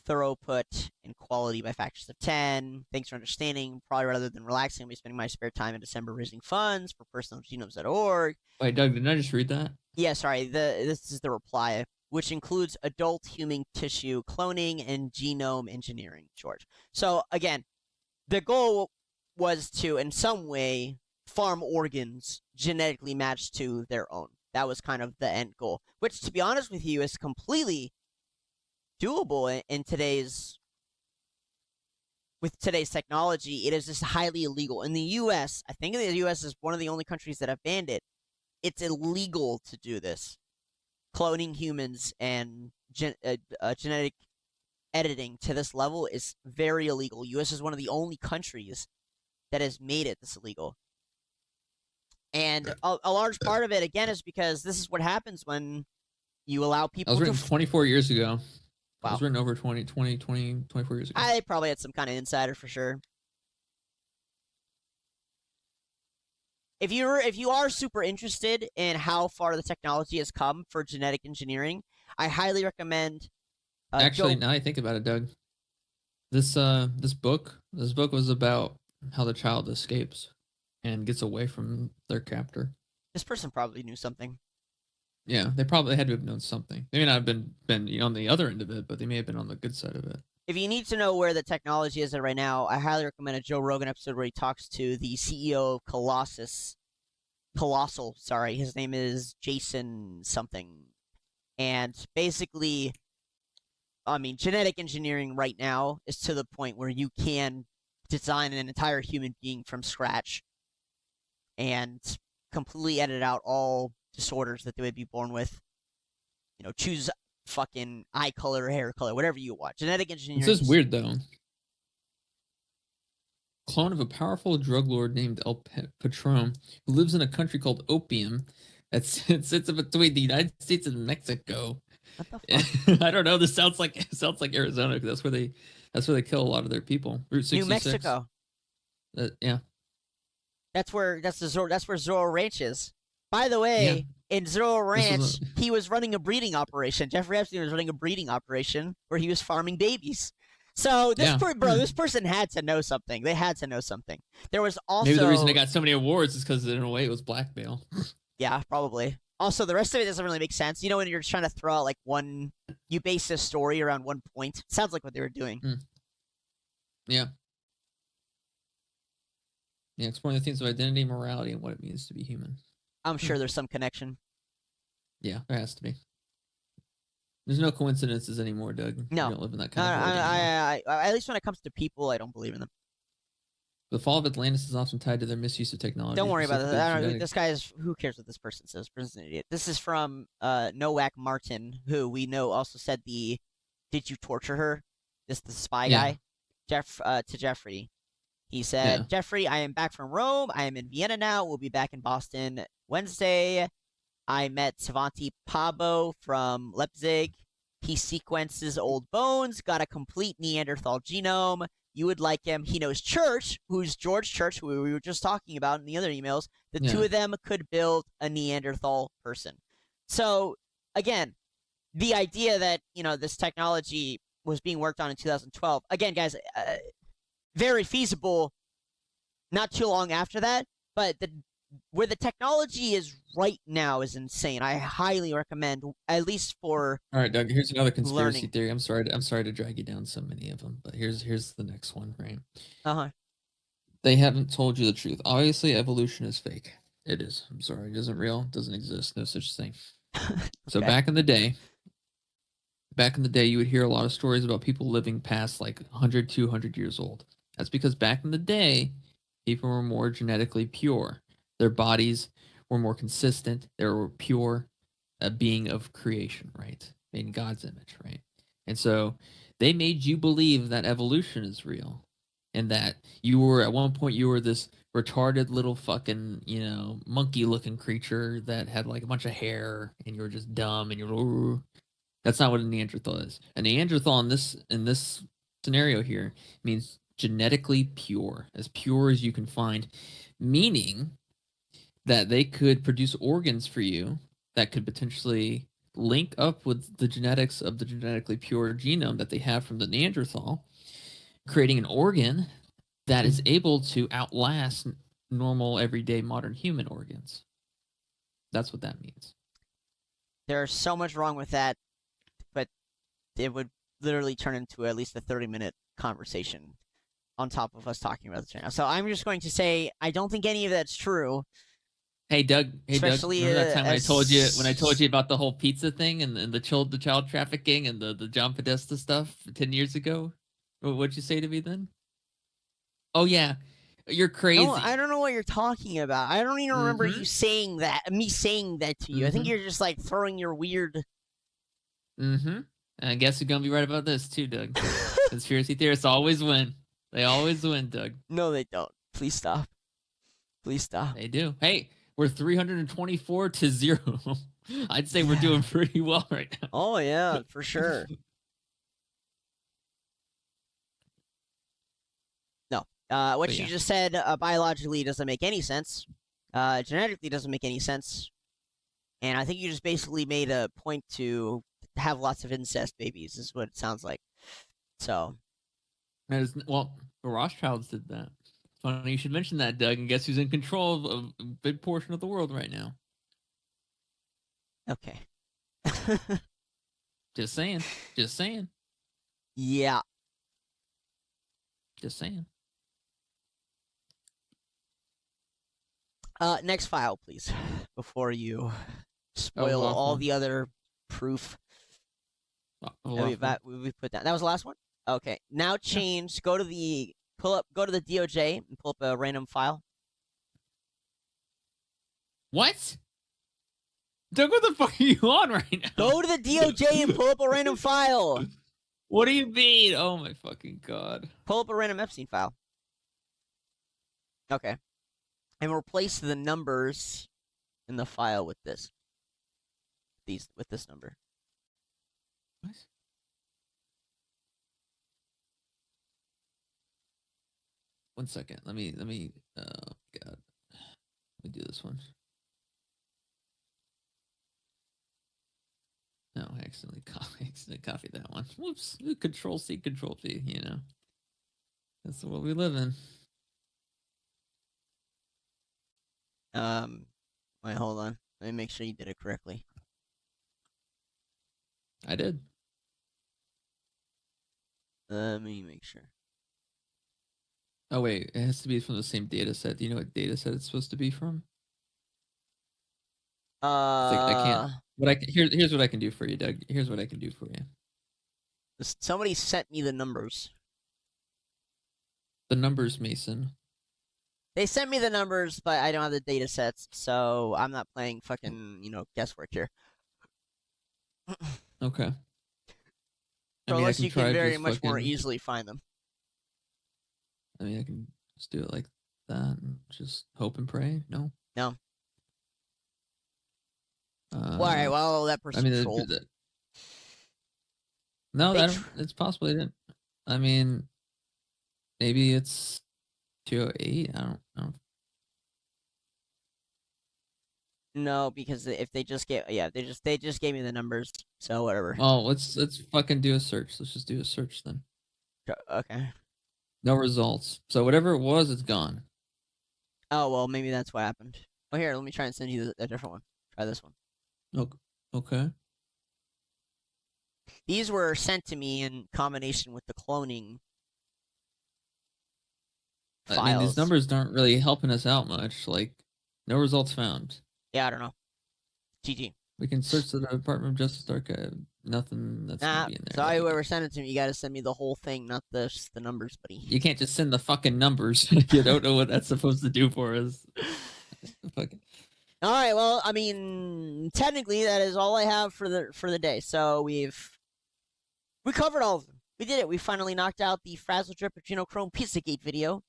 throughput and quality by factors of 10. Thanks for understanding. Probably rather than relaxing, I'll be spending my spare time in December raising funds for personalgenomes.org. Wait, Doug, didn't I just read that? Yeah, sorry. This is the reply, which includes adult human tissue cloning and genome engineering, George. So, again, the goal was to, in some way, farm organs genetically matched to their own. That was kind of the end goal, which, to be honest with you, is completely doable in today's technology. It is just highly illegal in the U.S. I think the U.S. is one of the only countries that have banned it. It's illegal to do this, cloning humans and genetic editing to this level is very illegal. U.S. is one of the only countries that has made it this illegal. And a large part of it, again, is because this is what happens when you allow people That was written 24 years ago. Wow. It was written over 24 years ago. I probably had some kind of insider for sure. If you are super interested in how far the technology has come for genetic engineering, I highly recommend. Actually, now I think about it, Doug, this book was about how the child escapes and gets away from their captor. This person probably knew something. Yeah, they probably had to have known something. They may not have been on the other end of it, but they may have been on the good side of it. If you need to know where the technology is at right now, I highly recommend a Joe Rogan episode where he talks to the CEO of Colossal, sorry. His name is Jason something. And basically, I mean, genetic engineering right now is to the point where you can design an entire human being from scratch and completely edit out all disorders that they would be born with. You know, choose fucking eye color, hair color, whatever you want. Genetic engineering. This is weird, though. Clone of a powerful drug lord named El Patron, who lives in a country called Opium that sits between the United States and Mexico. What the fuck? I don't know. This sounds like Arizona, because that's where they kill a lot of their people. Route 66. New Mexico. Yeah. That's where Zorro Ranch is. By the way, in Zorro Ranch, he was running a breeding operation. Jeffrey Epstein was running a breeding operation where he was farming babies. So this person had to know something. They had to know something. There was also maybe the reason they got so many awards is because in a way it was blackmail. Yeah, probably. Also, the rest of it doesn't really make sense. You know, when you're trying to throw out like you base this story around one point. It sounds like what they were doing. Yeah. Yeah, exploring the themes of identity, morality, and what it means to be human. I'm sure there's some connection. Yeah, there has to be. There's no coincidences anymore, Doug. No. You don't live in that kind of world anymore. At least when it comes to people, I don't believe in them. The fall of Atlantis is often tied to their misuse of technology. Don't worry about this. I don't know, this guy is. Who cares what this person says? This person's an idiot. This is from Nowak Martin, who we know also said the "Did you torture her?" The spy guy, to Jeffrey. He said, Jeffrey, I am back from Rome. I am in Vienna now. We'll be back in Boston Wednesday. I met Savanti Pabo from Leipzig. He sequences old bones, got a complete Neanderthal genome. You would like him. He knows Church, who's George Church, who we were just talking about in the other emails. The two of them could build a Neanderthal person. So, again, the idea that, this technology was being worked on in 2012. Again, guys, very feasible not too long after that, but where the technology is right now is insane. I highly recommend, at least for all right, Doug, here's another conspiracy learning. theory. I'm sorry to drag you down so many of them, but here's the next one, right? They haven't told you the truth. Obviously, evolution is fake. It is. I'm sorry. It isn't real. It doesn't exist. No such thing. So back in the day, you would hear a lot of stories about people living past like 100, 200 years old. That's because back in the day, people were more genetically pure. Their bodies were more consistent. They were pure, a being of creation, right? Made in God's image, right? And so they made you believe that evolution is real, and that at one point you were this retarded little fucking, monkey-looking creature that had like a bunch of hair, and you were just dumb, and you're. That's not what a Neanderthal is. A Neanderthal in this scenario here means genetically pure as you can find, meaning that they could produce organs for you that could potentially link up with the genetics of the genetically pure genome that they have from the Neanderthal, creating an organ that is able to outlast normal, everyday, modern human organs. That's what that means. There's so much wrong with that, but it would literally turn into at least a 30-minute conversation on top of us talking about this right now. So I'm just going to say I don't think any of that's true. Hey Doug, Especially, remember that time when I told you about the whole pizza thing and the child trafficking and the John Podesta stuff 10 years ago? What'd you say to me then? Oh yeah, you're crazy. No, I don't know what you're talking about. I don't even remember you saying that. Me saying that to you. I think you're just like throwing your weird. And I guess you're gonna be right about this too, Doug. Conspiracy theorists always win. They always win, Doug. No, they don't. Please stop. Please stop. They do. Hey, we're 324-0. I'd say we're doing pretty well right now. Oh yeah, for sure. No, what you just said biologically doesn't make any sense. Genetically doesn't make any sense. And I think you just basically made a point to have lots of incest babies, is what it sounds like. So. Well, the Rothschilds did that. Funny you should mention that, Doug, and guess who's in control of a big portion of the world right now? Okay. Just saying. Just saying. Yeah. Just saying. Next file, please, before you spoil all the other proof that we put down. That was the last one? Okay. Now change, go to the DOJ and pull up a random file. What? Doug, what the fuck are you on right now? Go to the DOJ and pull up a random file. What do you mean? Oh my fucking god. Pull up a random Epstein file. Okay. And replace the numbers in the file with this. With this number. What? One second. Let me oh god. Let me do this one. No, I accidentally copied that one. Whoops. Control C, Control V, you know. That's the world we live in. Wait, hold on. Let me make sure you did it correctly. I did. Let me make sure. Oh wait, it has to be from the same data set. Do you know what data set it's supposed to be from? I can't. But here's what I can do for you, Doug. Here's what I can do for you. Somebody sent me the numbers. The numbers, Mason. They sent me the numbers, but I don't have the data sets, so I'm not playing fucking, guesswork here. Okay. Unless you can very much more easily find them. I mean, I can just do it like that and just hope and pray. No. No. All right. Well, that person trolled. No, it's possible they didn't. I mean, maybe it's 208. I don't know. No, because if they just gave they just gave me the numbers, so whatever. Oh, let's fucking do a search. Let's just do a search then. Okay. No results. So whatever it was, it's gone. Oh well, maybe that's what happened. Oh, here, let me try and send you a different one. Try this one. Okay. These were sent to me in combination with the cloning files. I mean, these numbers aren't really helping us out much. Like, no results found. Yeah, I don't know. GG. We can search the Department of Justice archive. Nothing that's gonna be in there. Sorry, whoever sent it to me, you gotta send me the whole thing, not the numbers, buddy. You can't just send the fucking numbers. You don't know what that's supposed to do for us. Fucking. All right, well, I mean, technically, that is all I have for the day. So we covered all of them. We did it. We finally knocked out the Frazzledrip Adrenochrome Pizzagate video.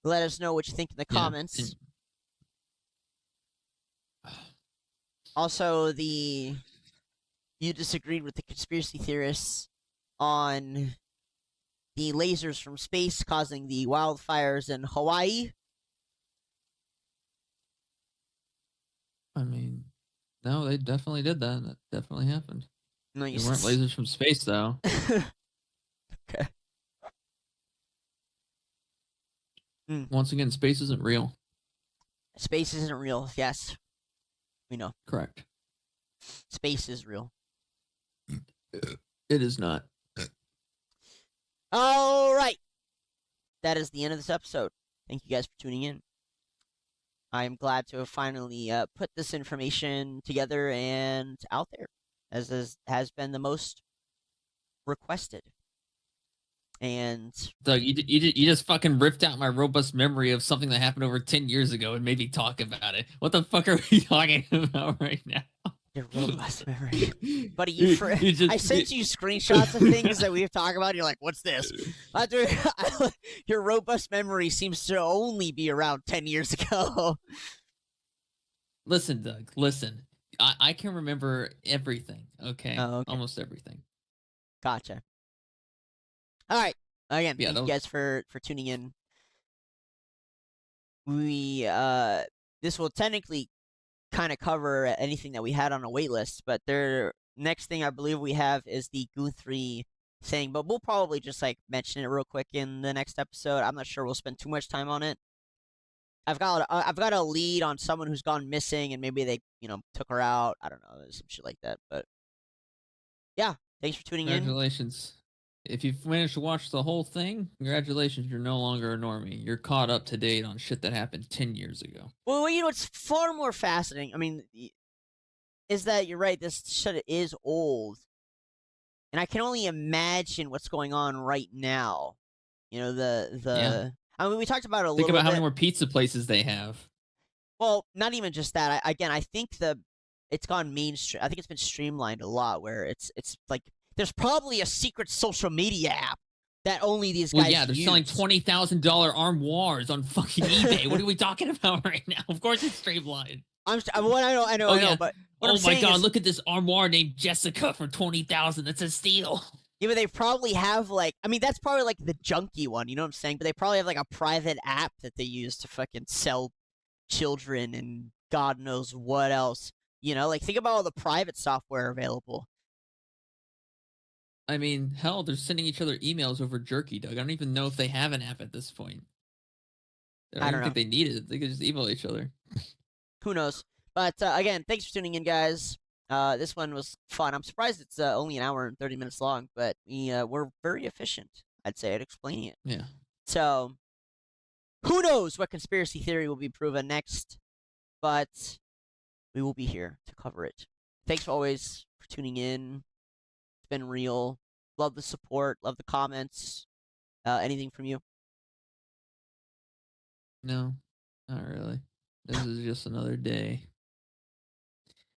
Let us know what you think in the comments. Also, you disagreed with the conspiracy theorists on the lasers from space causing the wildfires in Hawaii. I mean, No, they definitely did that. That definitely happened. No, They weren't lasers from space, though. Okay. Once again, space isn't real. Space isn't real. Yes, we know. Correct. Space is real. It is not. All right. That is the end of this episode. Thank you guys for tuning in. I am glad to have finally put this information together and out there, as has been the most requested. And Doug, you just fucking ripped out my robust memory of something that happened over 10 years ago and made me talk about it. What the fuck are we talking about right now? Your robust memory, buddy. I sent you screenshots of things that we've talked about. And you're like, "What's this?" Your robust memory seems to only be around 10 years ago. Listen, Doug. Listen, I can remember everything. Okay? Oh, okay. Almost everything. Gotcha. All right. Again, Yeah, thank you guys for tuning in. We this will technically kind of cover anything that we had on a wait list, but next thing I believe we have is the Guthrie thing, but we'll probably just like mention it real quick in the next episode. I'm not sure we'll spend too much time on it. I've got a lead on someone who's gone missing, and maybe they took her out. I don't know, some shit like that. But yeah, thanks for tuning in. Congratulations. If you've managed to watch the whole thing, congratulations, you're no longer a normie. You're caught up to date on shit that happened 10 years ago. Well, it's far more fascinating. I mean, is that you're right, this shit is old. And I can only imagine what's going on right now. Yeah. I mean, we talked about it a little bit. Think about how many more pizza places they have. Well, not even just that. I think it's gone mainstream. I think it's been streamlined a lot where it's like there's probably a secret social media app that only these guys they're use. selling $20,000 armoires on fucking eBay. What are we talking about right now? Of course it's streamlined. I know, but oh my god, look at this armoire named Jessica for $20,000. That's a steal. Yeah, but they probably have that's probably like the junky one, you know what I'm saying? But they probably have like a private app that they use to fucking sell children and God knows what else. Think about all the private software available. I mean, hell, they're sending each other emails over jerky, Doug. I don't even know if they have an app at this point. I don't think they need it. They could just email each other. Who knows? But again, thanks for tuning in, guys. This one was fun. I'm surprised it's only an hour and 30 minutes long, but we're very efficient, I'd say, at explaining it. Yeah. So, who knows what conspiracy theory will be proven next, but we will be here to cover it. Thanks always for tuning in. It's been real. Love the support. Love the comments. Anything from you? No, not really. This is just another day.